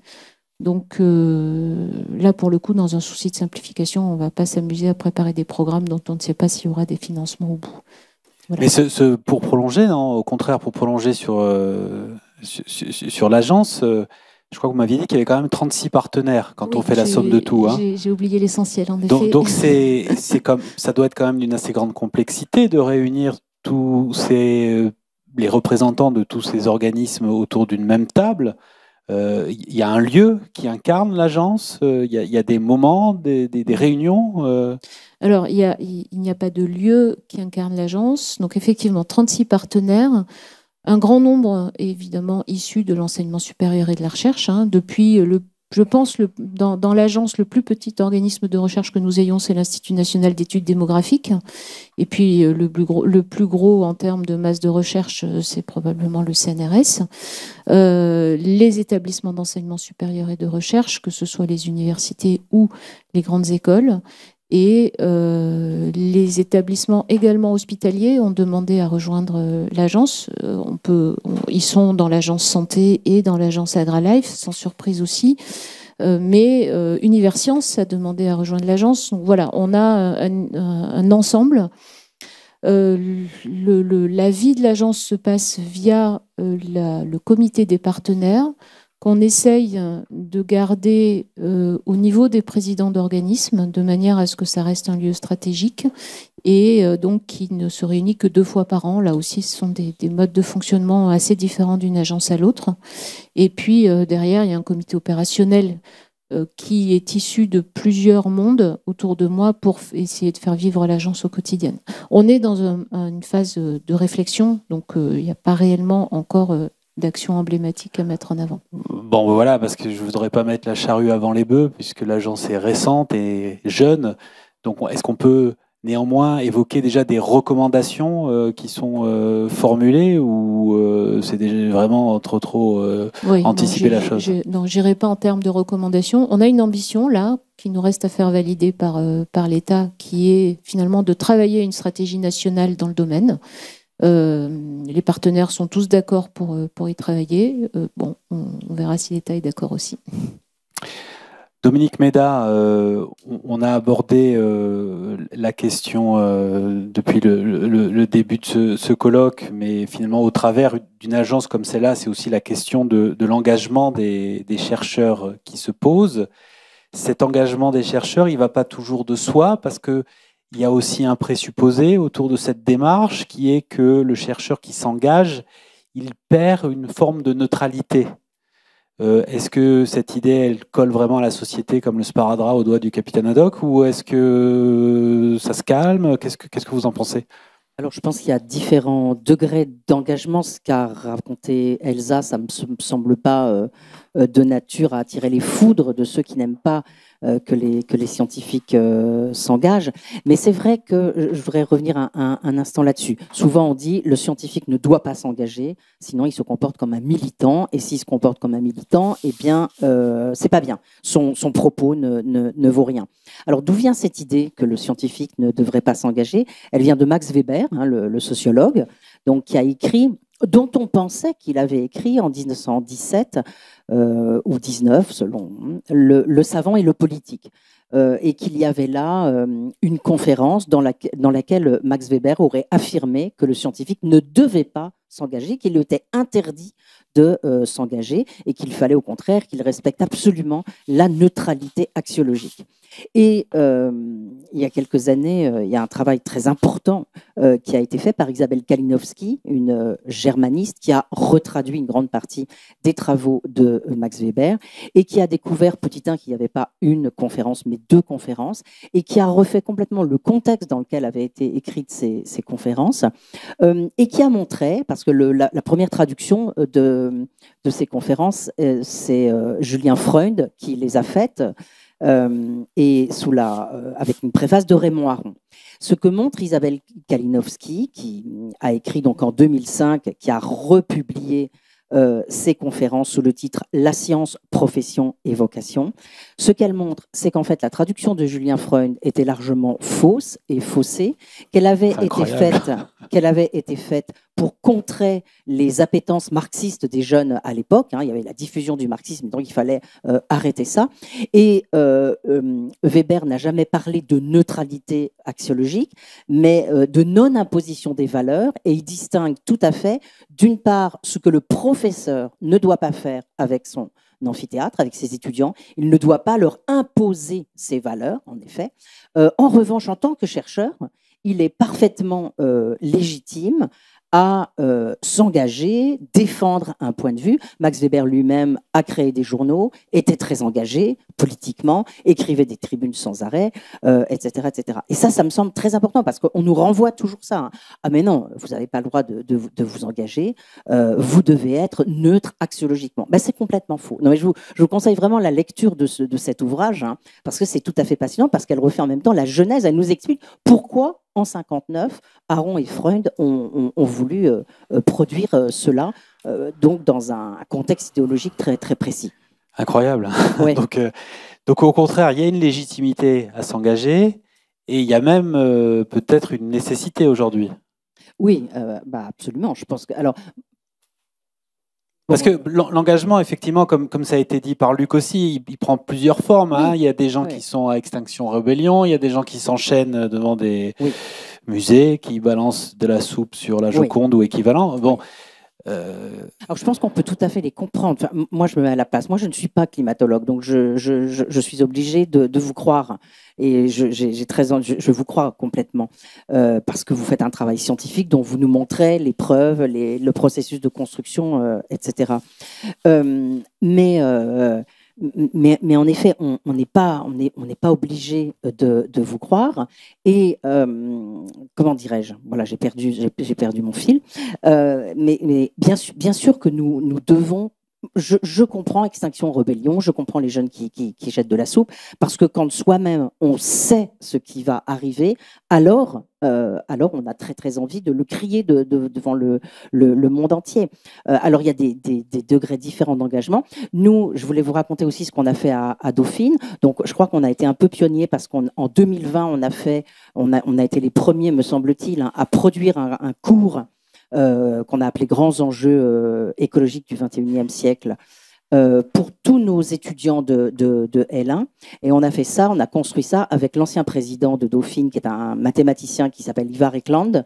Donc là, pour le coup, dans un souci de simplification, on ne va pas s'amuser à préparer des programmes dont on ne sait pas s'il y aura des financements au bout. Voilà. Mais pour prolonger, non, au contraire, pour prolonger sur l'agence, je crois que vous m'aviez dit qu'il y avait quand même 36 partenaires quand on fait la somme de tout. J'ai oublié l'essentiel, en effet. Donc ça doit être quand même d'une assez grande complexité de réunir tous les représentants de tous ces organismes autour d'une même table. Il y a un lieu qui incarne l'agence, il y a des moments, des réunions. Alors, il n'y a pas de lieu qui incarne l'agence. Donc, effectivement, 36 partenaires, un grand nombre, évidemment, issus de l'enseignement supérieur et de la recherche. Depuis je pense, dans l'agence, le plus petit organisme de recherche que nous ayons, c'est l'Institut national d'études démographiques. Et puis, le plus gros en termes de masse de recherche, c'est probablement le CNRS. Les établissements d'enseignement supérieur et de recherche, que ce soit les universités ou les grandes écoles. Et les établissements également hospitaliers ont demandé à rejoindre l'agence. Ils sont dans l'agence santé et dans l'agence AgriLife, sans surprise aussi. Mais Universcience a demandé à rejoindre l'agence. Donc voilà, on a un ensemble. La vie de l'agence se passe via le comité des partenaires, qu'on essaye de garder au niveau des présidents d'organismes, de manière à ce que ça reste un lieu stratégique, et donc qui ne se réunit que 2 fois par an. Là aussi, ce sont des modes de fonctionnement assez différents d'une agence à l'autre. Et puis, derrière, il y a un comité opérationnel qui est issu de plusieurs mondes autour de moi pour essayer de faire vivre l'agence au quotidien. On est dans une phase de réflexion, donc il n'y a pas réellement encore d'action emblématique à mettre en avant. Bon, voilà, parce que je ne voudrais pas mettre la charrue avant les bœufs, puisque l'agence est récente et jeune. Donc, est-ce qu'on peut néanmoins évoquer déjà des recommandations qui sont formulées ou c'est déjà vraiment trop Oui, anticiper la chose? Non, je n'irai pas en termes de recommandations. On a une ambition là qui nous reste à faire valider par l'État, qui est finalement de travailler une stratégie nationale dans le domaine. Les partenaires sont tous d'accord pour y travailler. Bon, on verra si l'État est d'accord aussi. Dominique Méda, on a abordé la question depuis le début de ce colloque, mais finalement au travers d'une agence comme celle-là, c'est aussi la question de l'engagement des chercheurs qui se pose. Cet engagement des chercheurs, il ne va pas toujours de soi parce qu'il y a aussi un présupposé autour de cette démarche qui est que le chercheur qui s'engage, il perd une forme de neutralité. Est-ce que cette idée, elle colle vraiment à la société comme le sparadrap au doigt du capitaine Haddock ou est-ce que ça se calme? Qu'est-ce que vous en pensez? Alors, je pense qu'il y a différents degrés d'engagement. Ce qu'a raconté Elsa, ça ne me semble pas de nature à attirer les foudres de ceux qui n'aiment pas que les scientifiques s'engagent. Mais c'est vrai que je voudrais revenir un instant là-dessus. Souvent, on dit le scientifique ne doit pas s'engager, sinon il se comporte comme un militant. Et s'il se comporte comme un militant, eh bien, c'est pas bien. Son propos ne vaut rien. Alors, d'où vient cette idée que le scientifique ne devrait pas s'engager? Elle vient de Max Weber, hein, le sociologue, donc, qui a écrit, dont on pensait qu'il avait écrit en 1917 ou 19, selon le savant et le politique. Et qu'il y avait là une conférence dans laquelle Max Weber aurait affirmé que le scientifique ne devait pas s'engager, qu'il était interdit de s'engager et qu'il fallait au contraire qu'il respecte absolument la neutralité axiologique. Et il y a quelques années, il y a un travail très important qui a été fait par Isabelle Kalinowski, une germaniste qui a retraduit une grande partie des travaux de Max Weber et qui a découvert, petit 1, qu'il n'y avait pas une conférence, mais 2 conférences, et qui a refait complètement le contexte dans lequel avaient été écrites ces conférences, et qui a montré, parce que la première traduction de ces conférences, c'est Julien Freund qui les a faites, et avec une préface de Raymond Aron. Ce que montre Isabelle Kalinowski, qui a écrit donc en 2005, qui a republié ces conférences sous le titre « La science, profession et vocation ». Ce qu'elle montre, c'est qu'en fait, la traduction de Julien Freund était largement fausse et faussée, qu'elle avait été faite pour contrer les appétences marxistes des jeunes à l'époque. Hein, il y avait la diffusion du marxisme, donc il fallait arrêter ça. Et Weber n'a jamais parlé de neutralité axiologique, mais de non-imposition des valeurs, et il distingue tout à fait, d'une part, ce que le professeur ne doit pas faire avec son amphithéâtre, avec ses étudiants. Il ne doit pas leur imposer ses valeurs, en effet. En revanche, en tant que chercheur, il est parfaitement légitime à s'engager, défendre un point de vue. Max Weber lui-même a créé des journaux, était très engagé politiquement, écrivait des tribunes sans arrêt, etc., etc. Et ça me semble très important parce qu'on nous renvoie toujours ça. Hein. Ah mais non, vous n'avez pas le droit de vous engager, vous devez être neutre axiologiquement. Ben, c'est complètement faux. Non, mais je vous conseille vraiment la lecture de cet ouvrage, hein, parce que c'est tout à fait passionnant, parce qu'elle refait en même temps la genèse, elle nous explique pourquoi en 59, Aron et Freund ont voulu produire cela, donc dans un contexte idéologique très, très précis. Incroyable. Ouais. donc au contraire, il y a une légitimité à s'engager et il y a même peut-être une nécessité aujourd'hui. Oui, absolument. Je pense que parce que l'engagement, effectivement, comme ça a été dit par Luc aussi, il prend plusieurs formes. Hein. Il y a des gens qui sont à Extinction Rebellion, il y a des gens qui s'enchaînent devant des musées, qui balancent de la soupe sur la Joconde ou équivalent. Bon. Alors, je pense qu'on peut tout à fait les comprendre. Enfin, moi, je me mets à la place. Moi, je ne suis pas climatologue, donc je suis obligée de vous croire. Et je vous crois complètement, parce que vous faites un travail scientifique dont vous nous montrez les preuves, le processus de construction, etc. Mais en effet, on n'est pas obligé de vous croire. Et comment dirais-je? Voilà, j'ai perdu mon fil. Mais bien sûr que nous devons je comprends Extinction Rebellion, je comprends les jeunes qui jettent de la soupe, parce que quand soi-même on sait ce qui va arriver, alors on a très très envie de le crier devant le monde entier. Alors il y a des degrés différents d'engagement. Nous, je voulais vous raconter aussi ce qu'on a fait à Dauphine. Donc je crois qu'on a été un peu pionniers parce qu'en 2020 on a été les premiers, me semble-t-il, hein, à produire un cours qu'on a appelé Grands enjeux écologiques du XXIe siècle pour tous nos étudiants de L1. Et on a fait ça, on a construit ça avec l'ancien président de Dauphine, qui est un mathématicien qui s'appelle Ivar Ekland,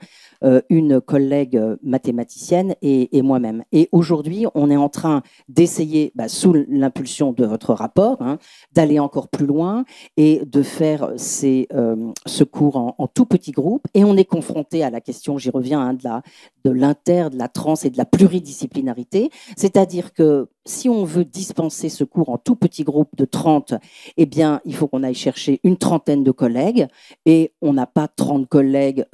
une collègue mathématicienne et moi-même. Et aujourd'hui, on est en train d'essayer, sous l'impulsion de votre rapport, hein, d'aller encore plus loin et de faire ce cours en tout petit groupe. Et on est confronté à la question, j'y reviens, hein, de l'inter, de la trans et de la pluridisciplinarité. C'est-à-dire que si on veut dispenser ce cours en tout petit groupe de 30, eh bien, il faut qu'on aille chercher une trentaine de collègues. Et on n'a pas 30 collègues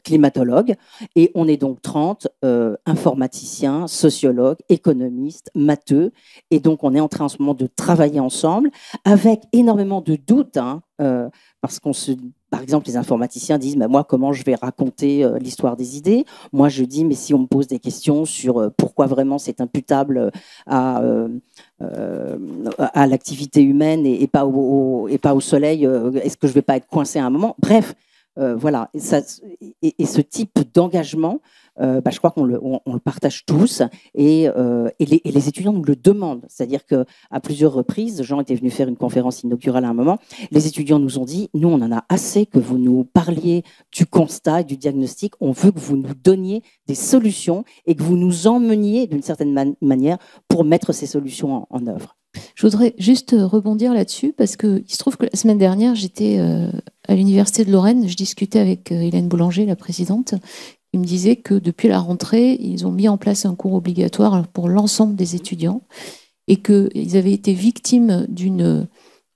climatologues. Et on est donc 30 informaticiens, sociologues, économistes, matheux. Et donc, on est en train en ce moment de travailler ensemble avec énormément de doutes, hein, parce par exemple, les informaticiens disent mais moi, comment je vais raconter l'histoire des idées? Moi, je dis mais si on me pose des questions sur pourquoi vraiment c'est imputable à l'activité humaine et pas au soleil, est-ce que je ne vais pas être coincé à un moment? Bref, voilà. Et ce type d'engagement, je crois qu'on le partage tous et les étudiants nous le demandent. C'est-à-dire qu'à plusieurs reprises, Jean était venu faire une conférence inaugurale à un moment, les étudiants nous ont dit, nous on en a assez que vous nous parliez du constat et du diagnostic, on veut que vous nous donniez des solutions et que vous nous emmeniez d'une certaine manière pour mettre ces solutions en œuvre. Je voudrais juste rebondir là-dessus parce qu'il se trouve que la semaine dernière, j'étais à l'Université de Lorraine, je discutais avec Hélène Boulanger, la présidente, qui me disait que depuis la rentrée, ils ont mis en place un cours obligatoire pour l'ensemble des étudiants et qu'ils avaient été victimes d'une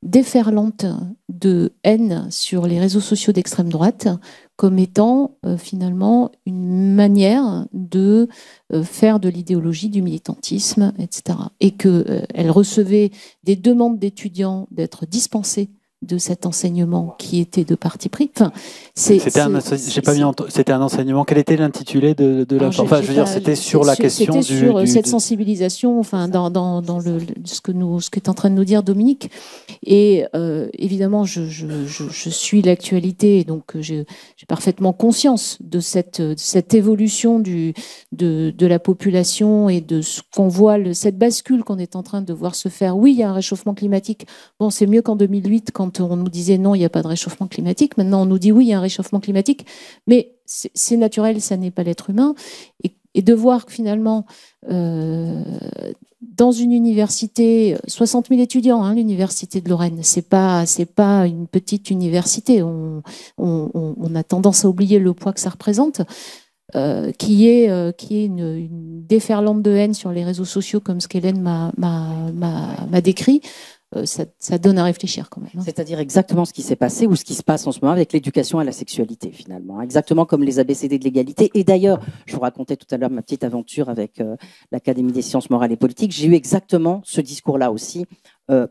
déferlante de haine sur les réseaux sociaux d'extrême droite comme étant finalement une manière de faire de l'idéologie, du militantisme, etc. Et qu'elle recevait des demandes d'étudiants d'être dispensés de cet enseignement qui était de parti pris. Enfin, c'était un enseignement. Quel était l'intitulé de la? Enfin, je veux dire, c'était sur la question cette sensibilisation. Enfin, dans ce que est en train de nous dire Dominique. Et évidemment, je suis l'actualité, donc j'ai parfaitement conscience de cette évolution de la population et de ce qu'on voit, cette bascule qu'on est en train de voir se faire. Oui, il y a un réchauffement climatique. Bon, c'est mieux qu'en 2008 quand on nous disait non, il n'y a pas de réchauffement climatique. Maintenant, on nous dit oui, il y a un réchauffement climatique, mais c'est naturel, ça n'est pas l'être humain. Et de voir que finalement, dans une université, 60 000 étudiants, hein, l'université de Lorraine, c'est pas une petite université. On a tendance à oublier le poids que ça représente. Qui est une déferlante de haine sur les réseaux sociaux, comme ce qu'Hélène m'a décrit. Ça donne à réfléchir quand même. C'est-à-dire exactement ce qui s'est passé ou ce qui se passe en ce moment avec l'éducation à la sexualité finalement, exactement comme les ABCD de l'égalité. Et d'ailleurs, je vous racontais tout à l'heure ma petite aventure avec l'Académie des sciences morales et politiques. J'ai eu exactement ce discours-là aussi.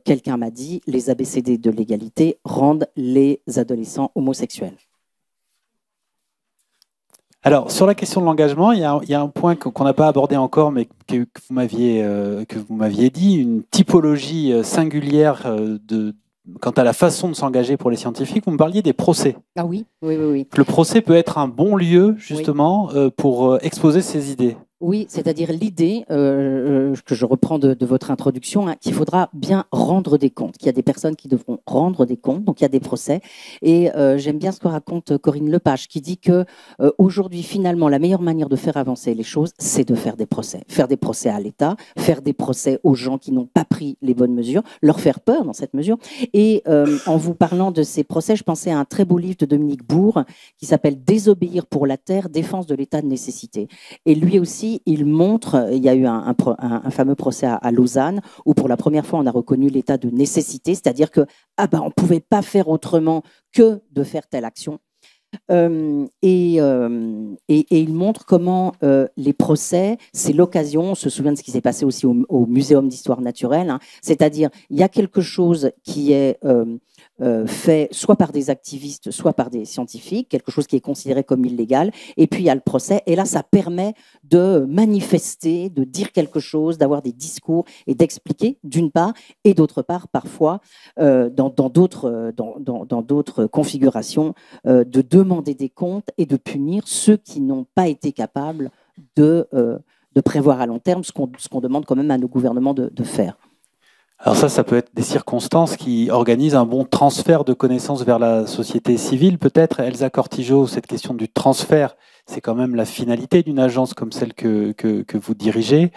Quelqu'un m'a dit les ABCD de l'égalité rendent les adolescents homosexuels. Alors, sur la question de l'engagement, il y a un point qu'on n'a pas abordé encore, mais que vous m'aviez dit, une typologie singulière quant à la façon de s'engager pour les scientifiques. Vous me parliez des procès. Ah oui, oui. Le procès peut être un bon lieu, justement, pour exposer ses idées. Oui, c'est-à-dire l'idée que je reprends de votre introduction, hein, qu'il faudra bien rendre des comptes, qu'il y a des personnes qui devront rendre des comptes, donc il y a des procès. Et j'aime bien ce que raconte Corinne Lepage, qui dit que aujourd'hui, finalement, la meilleure manière de faire avancer les choses, c'est de faire des procès. Faire des procès à l'État, faire des procès aux gens qui n'ont pas pris les bonnes mesures, leur faire peur dans cette mesure. Et en vous parlant de ces procès, je pensais à un très beau livre de Dominique Bourg qui s'appelle « Désobéir pour la terre, défense de l'état de nécessité ». Et lui aussi, il montre, il y a eu un fameux procès à Lausanne où pour la première fois on a reconnu l'état de nécessité, c'est-à-dire que on ne pouvait pas faire autrement que de faire telle action. Et il montre comment les procès, c'est l'occasion, on se souvient de ce qui s'est passé aussi au Muséum d'histoire naturelle, hein, c'est-à-dire il y a quelque chose qui est fait soit par des activistes, soit par des scientifiques, quelque chose qui est considéré comme illégal, et puis il y a le procès, et là ça permet de manifester, de dire quelque chose, d'avoir des discours et d'expliquer d'une part, et d'autre part parfois dans d'autres configurations, de demander des comptes et de punir ceux qui n'ont pas été capables de prévoir à long terme ce qu'on demande quand même à nos gouvernements de faire. Alors ça peut être des circonstances qui organisent un bon transfert de connaissances vers la société civile, peut-être. Elsa Cortijo, cette question du transfert, c'est quand même la finalité d'une agence comme celle que vous dirigez.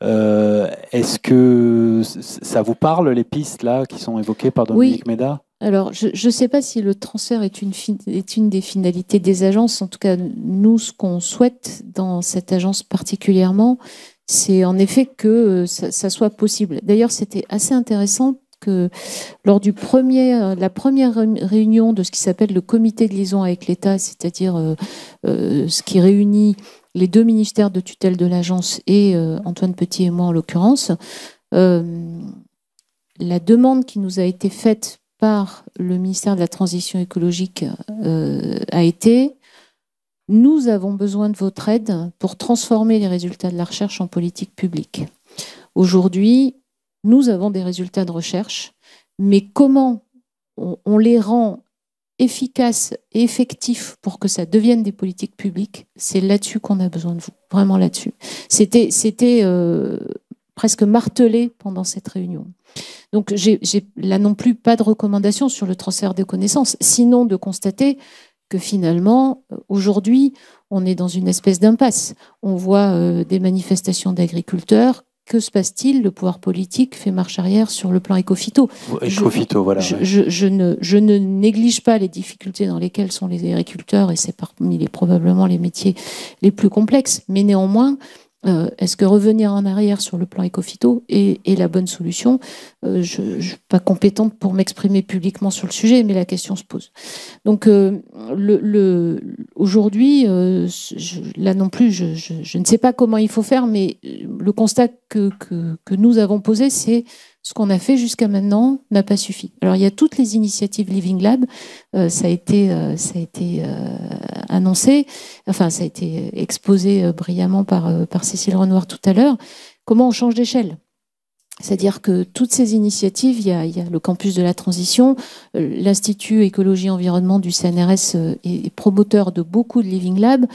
Est-ce que ça vous parle, les pistes là qui sont évoquées par Dominique Méda ? Alors, je ne sais pas si le transfert est une des finalités des agences. En tout cas, nous, ce qu'on souhaite dans cette agence particulièrement, c'est en effet que ça soit possible. D'ailleurs, c'était assez intéressant que lors la première réunion de ce qui s'appelle le comité de liaison avec l'État, c'est-à-dire ce qui réunit les deux ministères de tutelle de l'agence et Antoine Petit et moi en l'occurrence, la demande qui nous a été faite par le ministère de la Transition écologique a été: nous avons besoin de votre aide pour transformer les résultats de la recherche en politique publique. Aujourd'hui, nous avons des résultats de recherche, mais comment on les rend efficaces et effectifs pour que ça devienne des politiques publiques, c'est là-dessus qu'on a besoin de vous, vraiment là-dessus. C'était presque martelé pendant cette réunion. Donc, j'ai là non plus pas de recommandation sur le transfert des connaissances, sinon de constater que finalement, aujourd'hui, on est dans une espèce d'impasse. On voit des manifestations d'agriculteurs. Que se passe-t-il? Le pouvoir politique fait marche arrière sur le plan éco-phyto. Voilà. Je ne néglige pas les difficultés dans lesquelles sont les agriculteurs, et c'est probablement les métiers les plus complexes. Mais néanmoins, est-ce que revenir en arrière sur le plan éco-phyto est la bonne solution? Je ne suis pas compétente pour m'exprimer publiquement sur le sujet, mais la question se pose. Donc, aujourd'hui, là non plus, je ne sais pas comment il faut faire, mais le constat que nous avons posé, c'est ce qu'on a fait jusqu'à maintenant n'a pas suffi. Alors, il y a toutes les initiatives Living Lab, ça a été annoncé, enfin, ça a été exposé brillamment par Cécile Renoir tout à l'heure. Comment on change d'échelle? C'est-à-dire que toutes ces initiatives, il y a le campus de la transition, l'Institut Écologie Environnement du CNRS est promoteur de beaucoup de Living Lab.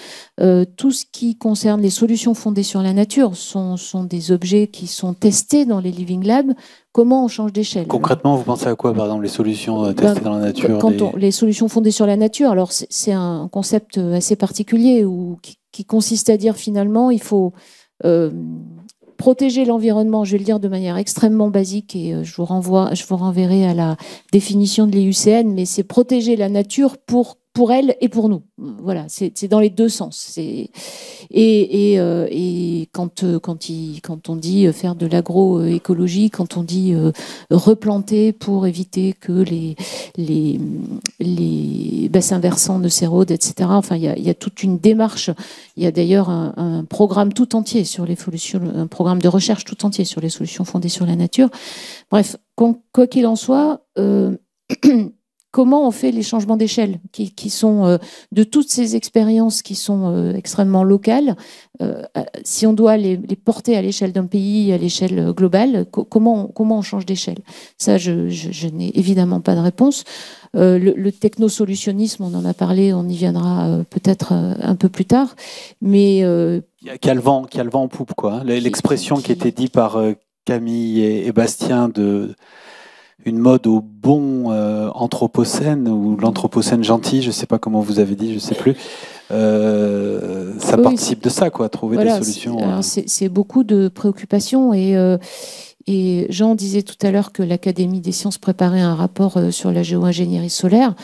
Tout ce qui concerne les solutions fondées sur la nature sont des objets qui sont testés dans les Living Lab. Comment on change d'échelle? Concrètement, vous pensez à quoi, par exemple, les solutions testées dans la nature? Les solutions fondées sur la nature, alors c'est un concept assez particulier qui consiste à dire finalement, il faut protéger l'environnement, je vais le dire de manière extrêmement basique, et je vous renverrai à la définition de l'IUCN, mais c'est protéger la nature pour elle et pour nous. Voilà, c'est dans les deux sens. Et quand on dit faire de l'agroécologie, quand on dit replanter pour éviter que les bassins versants ne s'érodent, etc. Enfin, il y a toute une démarche. Il y a d'ailleurs un programme tout entier sur les solutions, un programme de recherche tout entier sur les solutions fondées sur la nature. Bref, quoi qu'il en soit. Comment on fait les changements d'échelle qui sont de toutes ces expériences qui sont extrêmement locales, si on doit les porter à l'échelle d'un pays, à l'échelle globale, comment on change d'échelle? Ça, je n'ai évidemment pas de réponse. Le technosolutionnisme, on en a parlé, on y viendra peut-être un peu plus tard, mais qui a le vent en poupe, quoi. L'expression qui était dite par Camille et Bastien de une mode au bon anthropocène, ou l'anthropocène gentil, je ne sais pas comment vous avez dit, je ne sais plus. Ça participe de ça, quoi, trouver des solutions. C'est beaucoup de préoccupations, et Jean disait tout à l'heure que l'Académie des sciences préparait un rapport sur la géo-ingénierie solaire.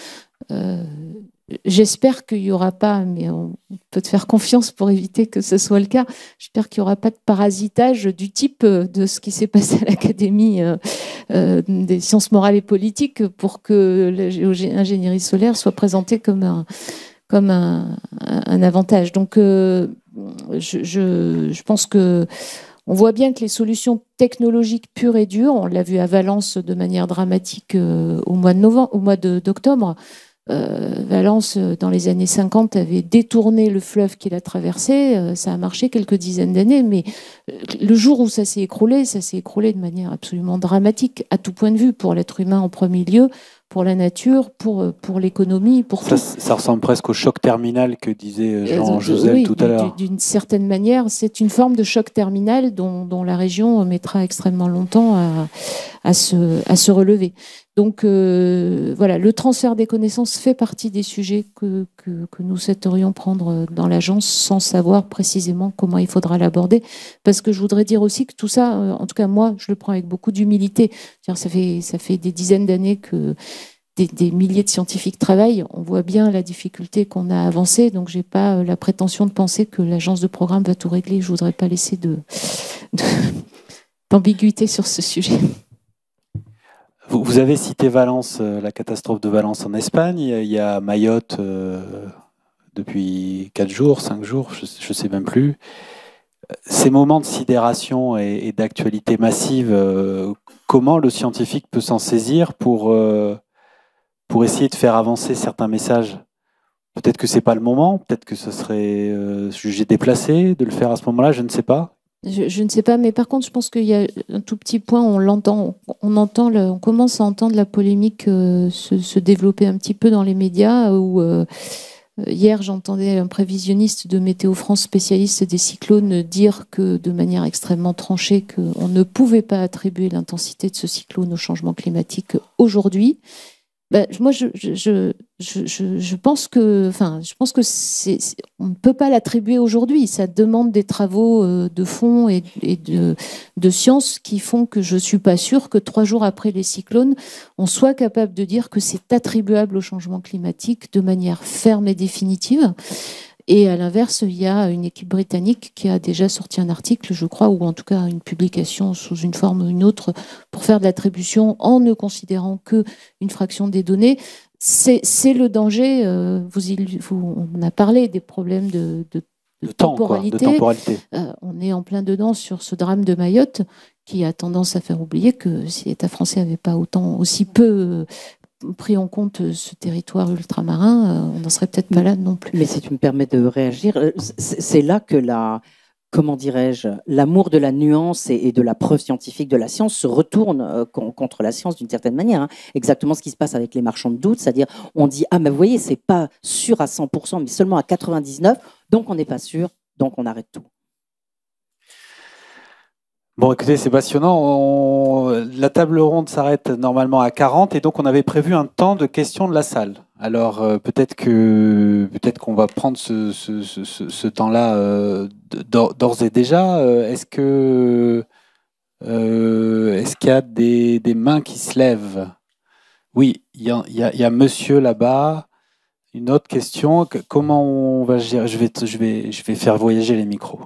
J'espère qu'il n'y aura pas, mais on peut te faire confiance pour éviter que ce soit le cas, j'espère qu'il n'y aura pas de parasitage du type de ce qui s'est passé à l'Académie des sciences morales et politiques pour que la géo-ingénierie solaire soit présentée comme comme un avantage. Donc, je pense que on voit bien que les solutions technologiques pures et dures, on l'a vu à Valence de manière dramatique au mois d'octobre. Valence, dans les années 50, avait détourné le fleuve qui la traversait. Ça a marché quelques dizaines d'années, mais le jour où ça s'est écroulé de manière absolument dramatique, à tout point de vue, pour l'être humain en premier lieu, pour la nature, pour l'économie, pour tout. Ça ressemble presque au choc terminal que disait Jean Jouzel tout à l'heure. D'une certaine manière, c'est une forme de choc terminal dont la région mettra extrêmement longtemps à se relever. Donc voilà, le transfert des connaissances fait partie des sujets que nous souhaiterions prendre dans l'agence sans savoir précisément comment il faudra l'aborder. Parce que je voudrais dire aussi que tout ça, en tout cas moi, je le prends avec beaucoup d'humilité. Ça fait des dizaines d'années que des milliers de scientifiques travaillent. On voit bien la difficulté qu'on a avancée, donc j'ai pas la prétention de penser que l'agence de programme va tout régler. Je voudrais pas laisser d'ambiguïté sur ce sujet. Vous avez cité Valence, la catastrophe de Valence en Espagne. Il y a Mayotte depuis 4 jours, 5 jours, je ne sais même plus. Ces moments de sidération et d'actualité massive, comment le scientifique peut s'en saisir pour essayer de faire avancer certains messages? Peut-être que ce n'est pas le moment, peut-être que ce serait jugé déplacé de le faire à ce moment-là, je ne sais pas. Je ne sais pas, mais par contre, je pense qu'il y a un tout petit point, on commence à entendre la polémique se développer un petit peu dans les médias, où hier, j'entendais un prévisionniste de Météo France, spécialiste des cyclones, dire que de manière extrêmement tranchée, qu'on ne pouvait pas attribuer l'intensité de ce cyclone au changement climatique aujourd'hui. Moi, je pense que on ne peut pas l'attribuer aujourd'hui. Ça demande des travaux de fond et de sciences qui font que je ne suis pas sûre que 3 jours après les cyclones, on soit capable de dire que c'est attribuable au changement climatique de manière ferme et définitive. Et à l'inverse, il y a une équipe britannique qui a déjà sorti un article, je crois, ou en tout cas une publication sous une forme ou une autre, pour faire de l'attribution en ne considérant qu'une fraction des données. C'est le danger. On a parlé des problèmes de temporalité. On est en plein dedans sur ce drame de Mayotte qui a tendance à faire oublier que si l'État français n'avait pas aussi peu pris en compte ce territoire ultramarin, on n'en serait peut-être pas là non plus. Mais si tu me permets de réagir, c'est là que l'amour de la nuance et de la preuve scientifique de la science se retourne contre la science d'une certaine manière. Hein. Exactement ce qui se passe avec les marchands de doute, c'est-à-dire on dit mais vous voyez, c'est pas sûr à 100%, mais seulement à 99%, donc on n'est pas sûr, donc on arrête tout. Bon, écoutez, c'est passionnant. La table ronde s'arrête normalement à 40 et donc on avait prévu un temps de questions de la salle. Alors peut-être qu'on va prendre ce temps-là d'ores et déjà. Est-ce qu'il y a des mains qui se lèvent? Oui, il y a monsieur là-bas. Une autre question. Comment on va gérer? Je vais faire voyager les micros.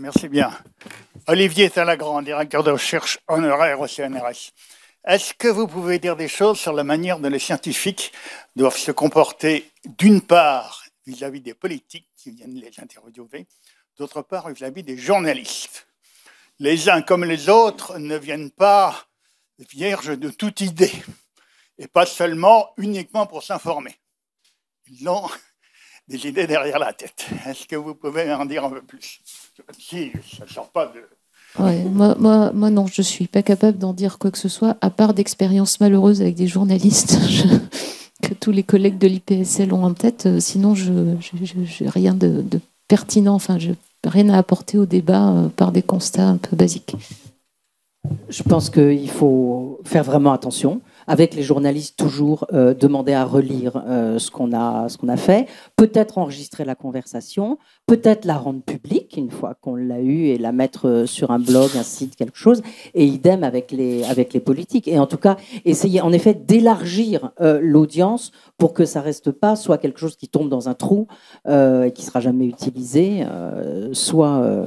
Merci bien. Olivier Talagrand, directeur de recherche honoraire au CNRS. Est-ce que vous pouvez dire des choses sur la manière dont les scientifiques doivent se comporter, d'une part, vis-à-vis des politiques qui viennent les interviewer, d'autre part, vis-à-vis des journalistes? Les uns comme les autres ne viennent pas vierges de toute idée, et pas seulement uniquement pour s'informer. Ils ont des idées derrière la tête. Est-ce que vous pouvez en dire un peu plus? Si, ça ne sort pas de... Ouais, moi non, je ne suis pas capable d'en dire quoi que ce soit, à part d'expériences malheureuses avec des journalistes que tous les collègues de l'IPSL ont en tête. Sinon, je n'ai rien de pertinent, je n'ai rien à apporter au débat par des constats un peu basiques. Je pense qu'il faut faire vraiment attention. Avec les journalistes, toujours demander à relire ce qu'on a fait, peut-être enregistrer la conversation, peut-être la rendre publique une fois qu'on l'a eue et la mettre sur un blog, un site, quelque chose, et idem avec les politiques. Et en tout cas, essayer en effet d'élargir l'audience pour que ça reste pas soit quelque chose qui tombe dans un trou et qui sera jamais utilisé, soit...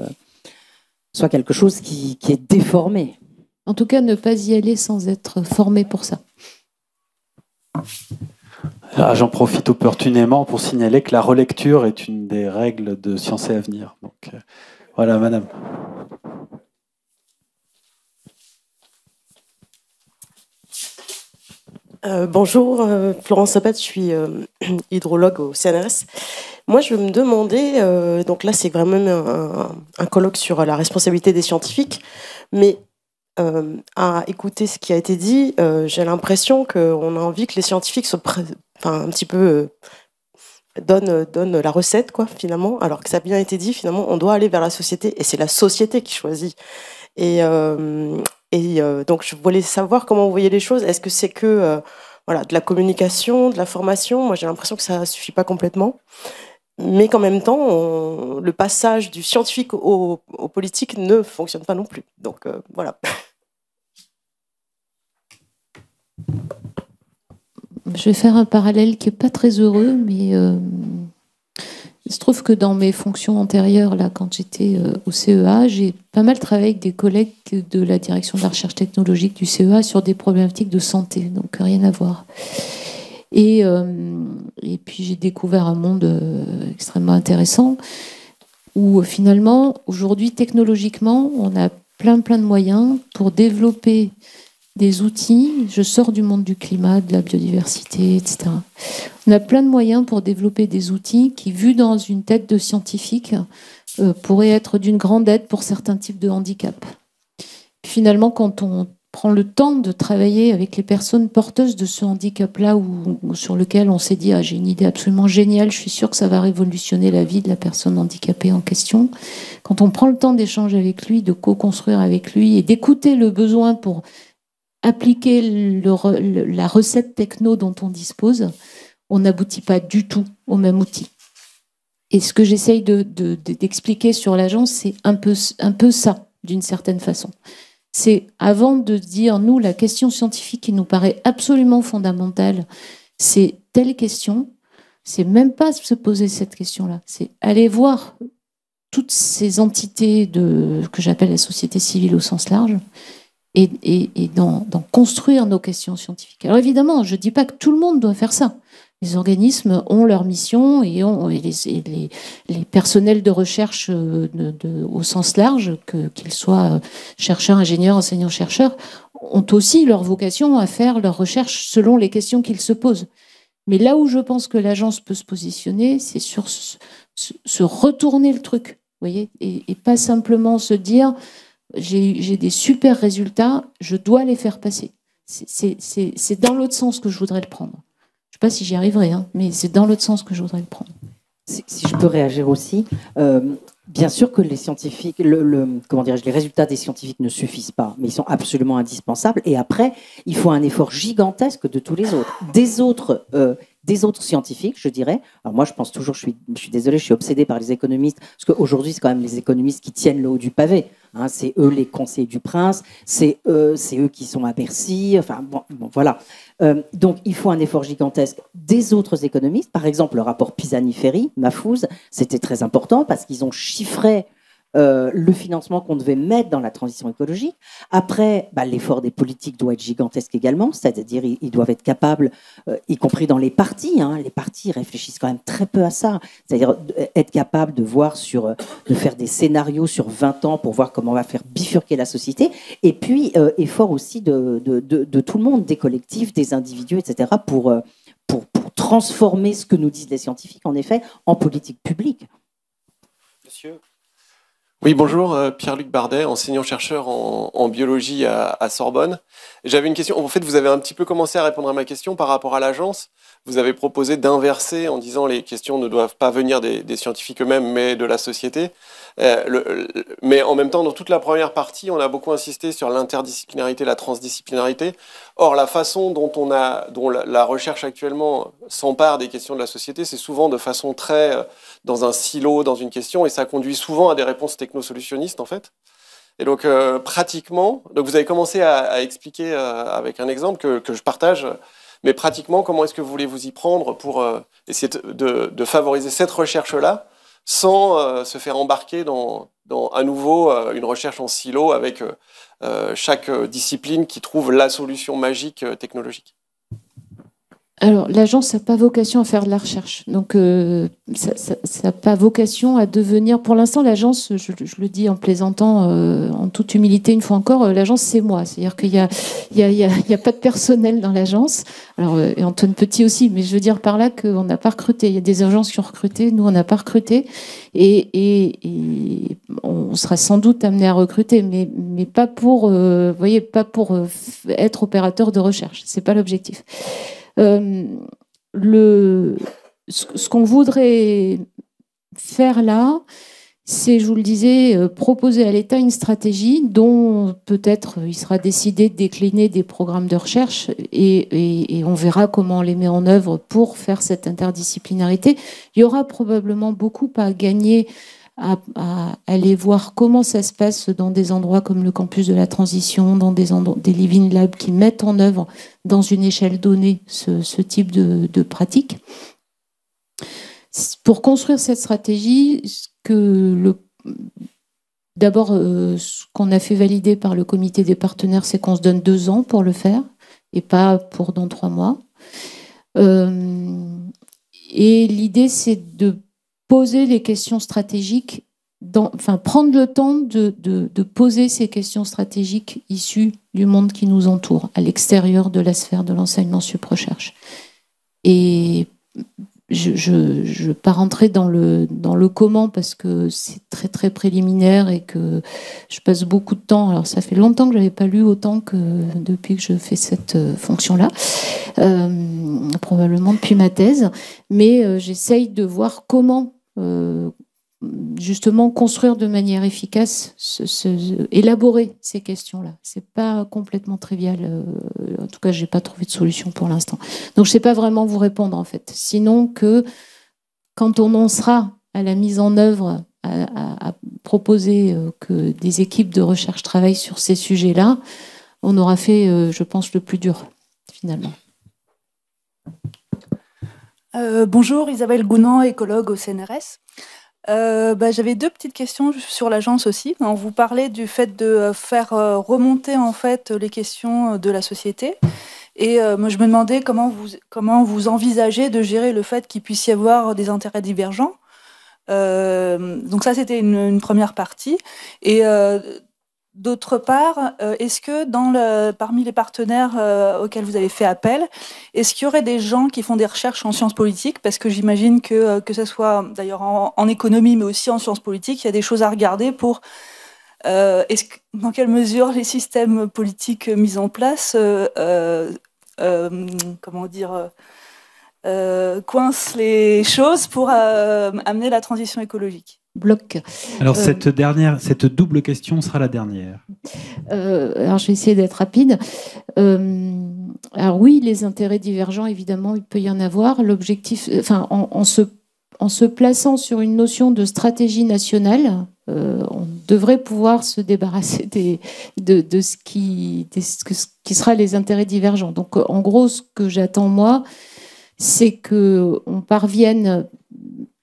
soit quelque chose qui est déformé. En tout cas, ne pas y aller sans être formé pour ça. J'en profite opportunément pour signaler que la relecture est une des règles de Sciences et Avenir. Donc, voilà, madame. Bonjour, Florence Sabat, je suis hydrologue au CNRS. Moi, je me demandais, donc là, c'est vraiment un colloque sur la responsabilité des scientifiques, mais à écouter ce qui a été dit, j'ai l'impression qu'on a envie que les scientifiques un petit peu donnent la recette, quoi, finalement, alors que ça a bien été dit, finalement, on doit aller vers la société, et c'est la société qui choisit. Et donc, je voulais savoir comment vous voyez les choses. Est-ce que c'est que voilà, de la communication, de la formation? Moi, j'ai l'impression que ça ne suffit pas complètement. Mais qu'en même temps, le passage du scientifique au politique ne fonctionne pas non plus. Donc, voilà. Je vais faire un parallèle qui n'est pas très heureux, mais il se trouve que dans mes fonctions antérieures, là, quand j'étais au CEA, j'ai pas mal travaillé avec des collègues de la direction de la recherche technologique du CEA sur des problématiques de santé, donc rien à voir. Et puis j'ai découvert un monde extrêmement intéressant où finalement, aujourd'hui, technologiquement, on a plein de moyens pour développer des outils. Je sors du monde du climat, de la biodiversité, etc. On a plein de moyens pour développer des outils qui, vus dans une tête de scientifique, pourraient être d'une grande aide pour certains types de handicap. Finalement, quand on prend le temps de travailler avec les personnes porteuses de ce handicap-là ou sur lequel on s'est dit « Ah, j'ai une idée absolument géniale, je suis sûre que ça va révolutionner la vie de la personne handicapée en question », quand on prend le temps d'échanger avec lui, de co-construire avec lui et d'écouter le besoin pour appliquer la recette techno dont on dispose, on n'aboutit pas du tout au même outil. Et ce que j'essaye d'expliquer sur l'agence, c'est un peu ça, d'une certaine façon. C'est avant de dire, nous, la question scientifique qui nous paraît absolument fondamentale, c'est telle question, c'est même pas se poser cette question-là, c'est aller voir toutes ces entités que j'appelle la société civile au sens large, et d'en construire nos questions scientifiques. Alors évidemment, je ne dis pas que tout le monde doit faire ça. Les organismes ont leur mission et les personnels de recherche au sens large, qu'ils soient chercheurs, ingénieurs, enseignants-chercheurs, ont aussi leur vocation à faire leur recherche selon les questions qu'ils se posent. Mais là où je pense que l'agence peut se positionner, c'est sur se retourner le truc, vous voyez, et pas simplement se dire j'ai des super résultats, je dois les faire passer. C'est dans l'autre sens que je voudrais le prendre. Je ne sais pas si j'y arriverai, hein, mais c'est dans l'autre sens que je voudrais le prendre. Si je peux réagir aussi, bien sûr que les scientifiques, comment dirais-je, les résultats des scientifiques ne suffisent pas, mais ils sont absolument indispensables. Et après, il faut un effort gigantesque de tous les autres, des autres scientifiques, je dirais. Alors moi, je pense toujours, je suis désolée, je suis obsédée par les économistes, parce qu'aujourd'hui, c'est quand même les économistes qui tiennent le haut du pavé. Hein, c'est eux les conseillers du prince, c'est eux qui sont à Bercy. Enfin, bon voilà. Donc, il faut un effort gigantesque des autres économistes. Par exemple, le rapport Pisani-Ferry, Mahfouz, c'était très important parce qu'ils ont chiffré le financement qu'on devait mettre dans la transition écologique. Après, l'effort des politiques doit être gigantesque également, c'est-à-dire ils doivent être capables, y compris dans les partis, les partis réfléchissent quand même très peu à ça, c'est-à-dire être capable de voir de faire des scénarios sur 20 ans pour voir comment on va faire bifurquer la société, et puis effort aussi de tout le monde, des collectifs, des individus, etc., pour transformer ce que nous disent les scientifiques, en effet, en politique publique. Monsieur. Oui, bonjour, Pierre-Luc Bardet, enseignant-chercheur en biologie à Sorbonne. J'avais une question. En fait, vous avez un petit peu commencé à répondre à ma question par rapport à l'agence. Vous avez proposé d'inverser en disant les questions ne doivent pas venir des scientifiques eux-mêmes, mais de la société. Mais en même temps, dans toute la première partie, on a beaucoup insisté sur l'interdisciplinarité, la transdisciplinarité. Or, la façon dont la recherche actuellement s'empare des questions de la société, c'est souvent de façon très dans un silo, dans une question, et ça conduit souvent à des réponses technosolutionnistes, en fait. Et donc, pratiquement, vous avez commencé à expliquer avec un exemple que je partage, mais pratiquement, comment est-ce que vous voulez vous y prendre pour essayer de favoriser cette recherche-là sans se faire embarquer dans à nouveau une recherche en silo avec chaque discipline qui trouve la solution magique technologique? Alors, l'agence n'a pas vocation à faire de la recherche. Donc, ça n'a pas vocation à devenir... Pour l'instant, l'agence, je le dis en plaisantant, en toute humilité, une fois encore, l'agence, c'est moi. C'est-à-dire qu'il y a pas de personnel dans l'agence. Alors, et Antoine Petit aussi, mais je veux dire par là qu'on n'a pas recruté. Il y a des agences qui ont recruté, nous, on n'a pas recruté. Et on sera sans doute amené à recruter, mais pas pour, vous voyez, pas pour être opérateur de recherche. C'est pas l'objectif. Ce qu'on voudrait faire là, c'est, je vous le disais, proposer à l'État une stratégie dont peut-être il sera décidé de décliner des programmes de recherche et on verra comment on les met en œuvre pour faire cette interdisciplinarité. Il y aura probablement beaucoup à gagner à aller voir comment ça se passe dans des endroits comme le campus de la transition, dans des Living Labs qui mettent en œuvre dans une échelle donnée ce type de pratique. Pour construire cette stratégie, d'abord, ce qu'on a fait valider par le comité des partenaires, c'est qu'on se donne 2 ans pour le faire et pas pour dans 3 mois. Et l'idée, c'est de poser les questions stratégiques, prendre le temps de poser ces questions stratégiques issues du monde qui nous entoure, à l'extérieur de la sphère de l'enseignement sup-recherche. Et je ne vais pas rentrer dans le comment parce que c'est très très préliminaire et que je passe beaucoup de temps. Alors ça fait longtemps que je n'avais pas lu autant que depuis que je fais cette fonction-là, probablement depuis ma thèse, mais j'essaye de voir comment justement construire de manière efficace, élaborer ces questions-là. C'est pas complètement trivial. En tout cas, j'ai pas trouvé de solution pour l'instant. Donc, je sais pas vraiment vous répondre en fait. Sinon que quand on en sera à la mise en œuvre, à proposer que des équipes de recherche travaillent sur ces sujets-là, on aura fait, je pense, le plus dur finalement. Bonjour, Isabelle Gounand, écologue au CNRS. J'avais 2 petites questions sur l'agence aussi. On vous parlait du fait de faire remonter en fait les questions de la société. Et moi, je me demandais comment vous envisagez de gérer le fait qu'il puisse y avoir des intérêts divergents. Donc ça, c'était une première partie. Et d'autre part, est-ce que parmi les partenaires auxquels vous avez fait appel, est-ce qu'il y aurait des gens qui font des recherches en sciences politiques? Parce que j'imagine que ce soit d'ailleurs en économie, mais aussi en sciences politiques, il y a des choses à regarder pour dans quelle mesure les systèmes politiques mis en place coincent les choses pour amener la transition écologique. Bloc. Alors cette double question sera la dernière. Alors je vais essayer d'être rapide. Alors oui, les intérêts divergents, évidemment, il peut y en avoir. L'objectif, en se plaçant sur une notion de stratégie nationale, on devrait pouvoir se débarrasser de ce qui sera les intérêts divergents. Donc en gros, ce que j'attends moi, c'est qu'on parvienne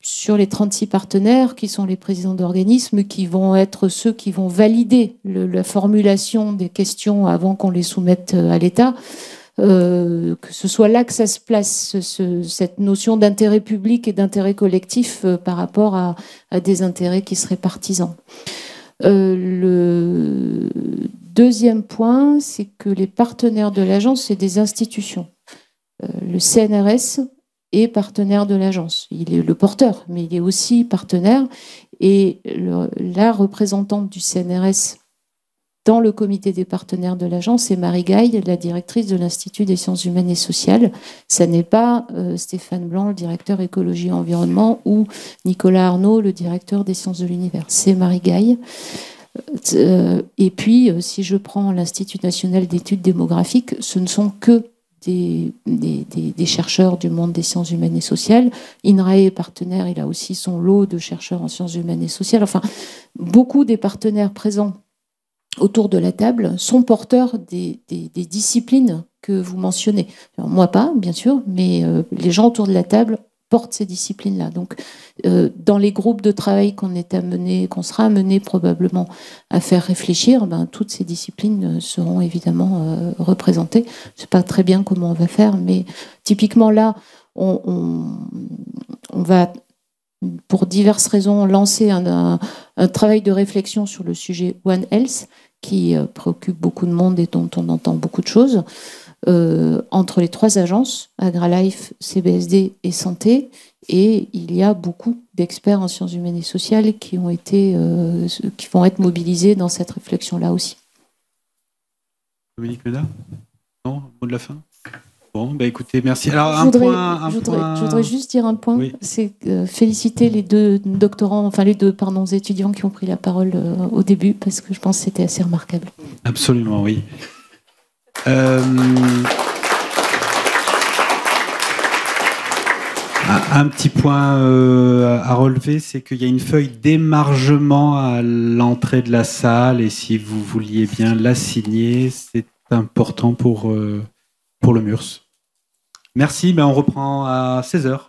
sur les 36 partenaires qui sont les présidents d'organismes qui vont être ceux qui vont valider la formulation des questions avant qu'on les soumette à l'État, que ce soit là que ça se place, cette notion d'intérêt public et d'intérêt collectif par rapport à des intérêts qui seraient partisans. Le deuxième point, c'est que les partenaires de l'agence, c'est des institutions. Le CNRS est partenaire de l'agence. Il est le porteur, mais il est aussi partenaire. Et la représentante du CNRS dans le comité des partenaires de l'agence est Marie Gaille, la directrice de l'Institut des sciences humaines et sociales. Ça n'est pas Stéphane Blanc, le directeur écologie et environnement, ou Nicolas Arnaud, le directeur des sciences de l'univers. C'est Marie Gaille. Et puis, si je prends l'Institut national d'études démographiques, ce ne sont que des chercheurs du monde des sciences humaines et sociales. INRAE est partenaire, il a aussi son lot de chercheurs en sciences humaines et sociales. Enfin, beaucoup des partenaires présents autour de la table sont porteurs des disciplines que vous mentionnez. Alors, moi pas, bien sûr, mais les gens autour de la table portent ces disciplines-là. Donc, dans les groupes de travail qu'on sera amené probablement à faire réfléchir, toutes ces disciplines seront évidemment représentées. Je ne sais pas très bien comment on va faire, mais typiquement là, on va, pour diverses raisons, lancer un travail de réflexion sur le sujet One Health, qui préoccupe beaucoup de monde et dont on entend beaucoup de choses, entre les 3 agences, AgriLife, CBSD et Santé, et il y a beaucoup d'experts en sciences humaines et sociales qui vont être mobilisés dans cette réflexion-là aussi. Dominique Méda ? Non, mot de la fin ? Bon, écoutez, merci. Alors, je voudrais juste dire un point, oui. C'est féliciter les 2 doctorants, enfin les 2 étudiants qui ont pris la parole au début, parce que je pense que c'était assez remarquable. Absolument, oui. Un petit point à relever, c'est qu'il y a une feuille d'émargement à l'entrée de la salle, et si vous vouliez bien la signer, c'est important pour le MURS. Merci, on reprend à 16h.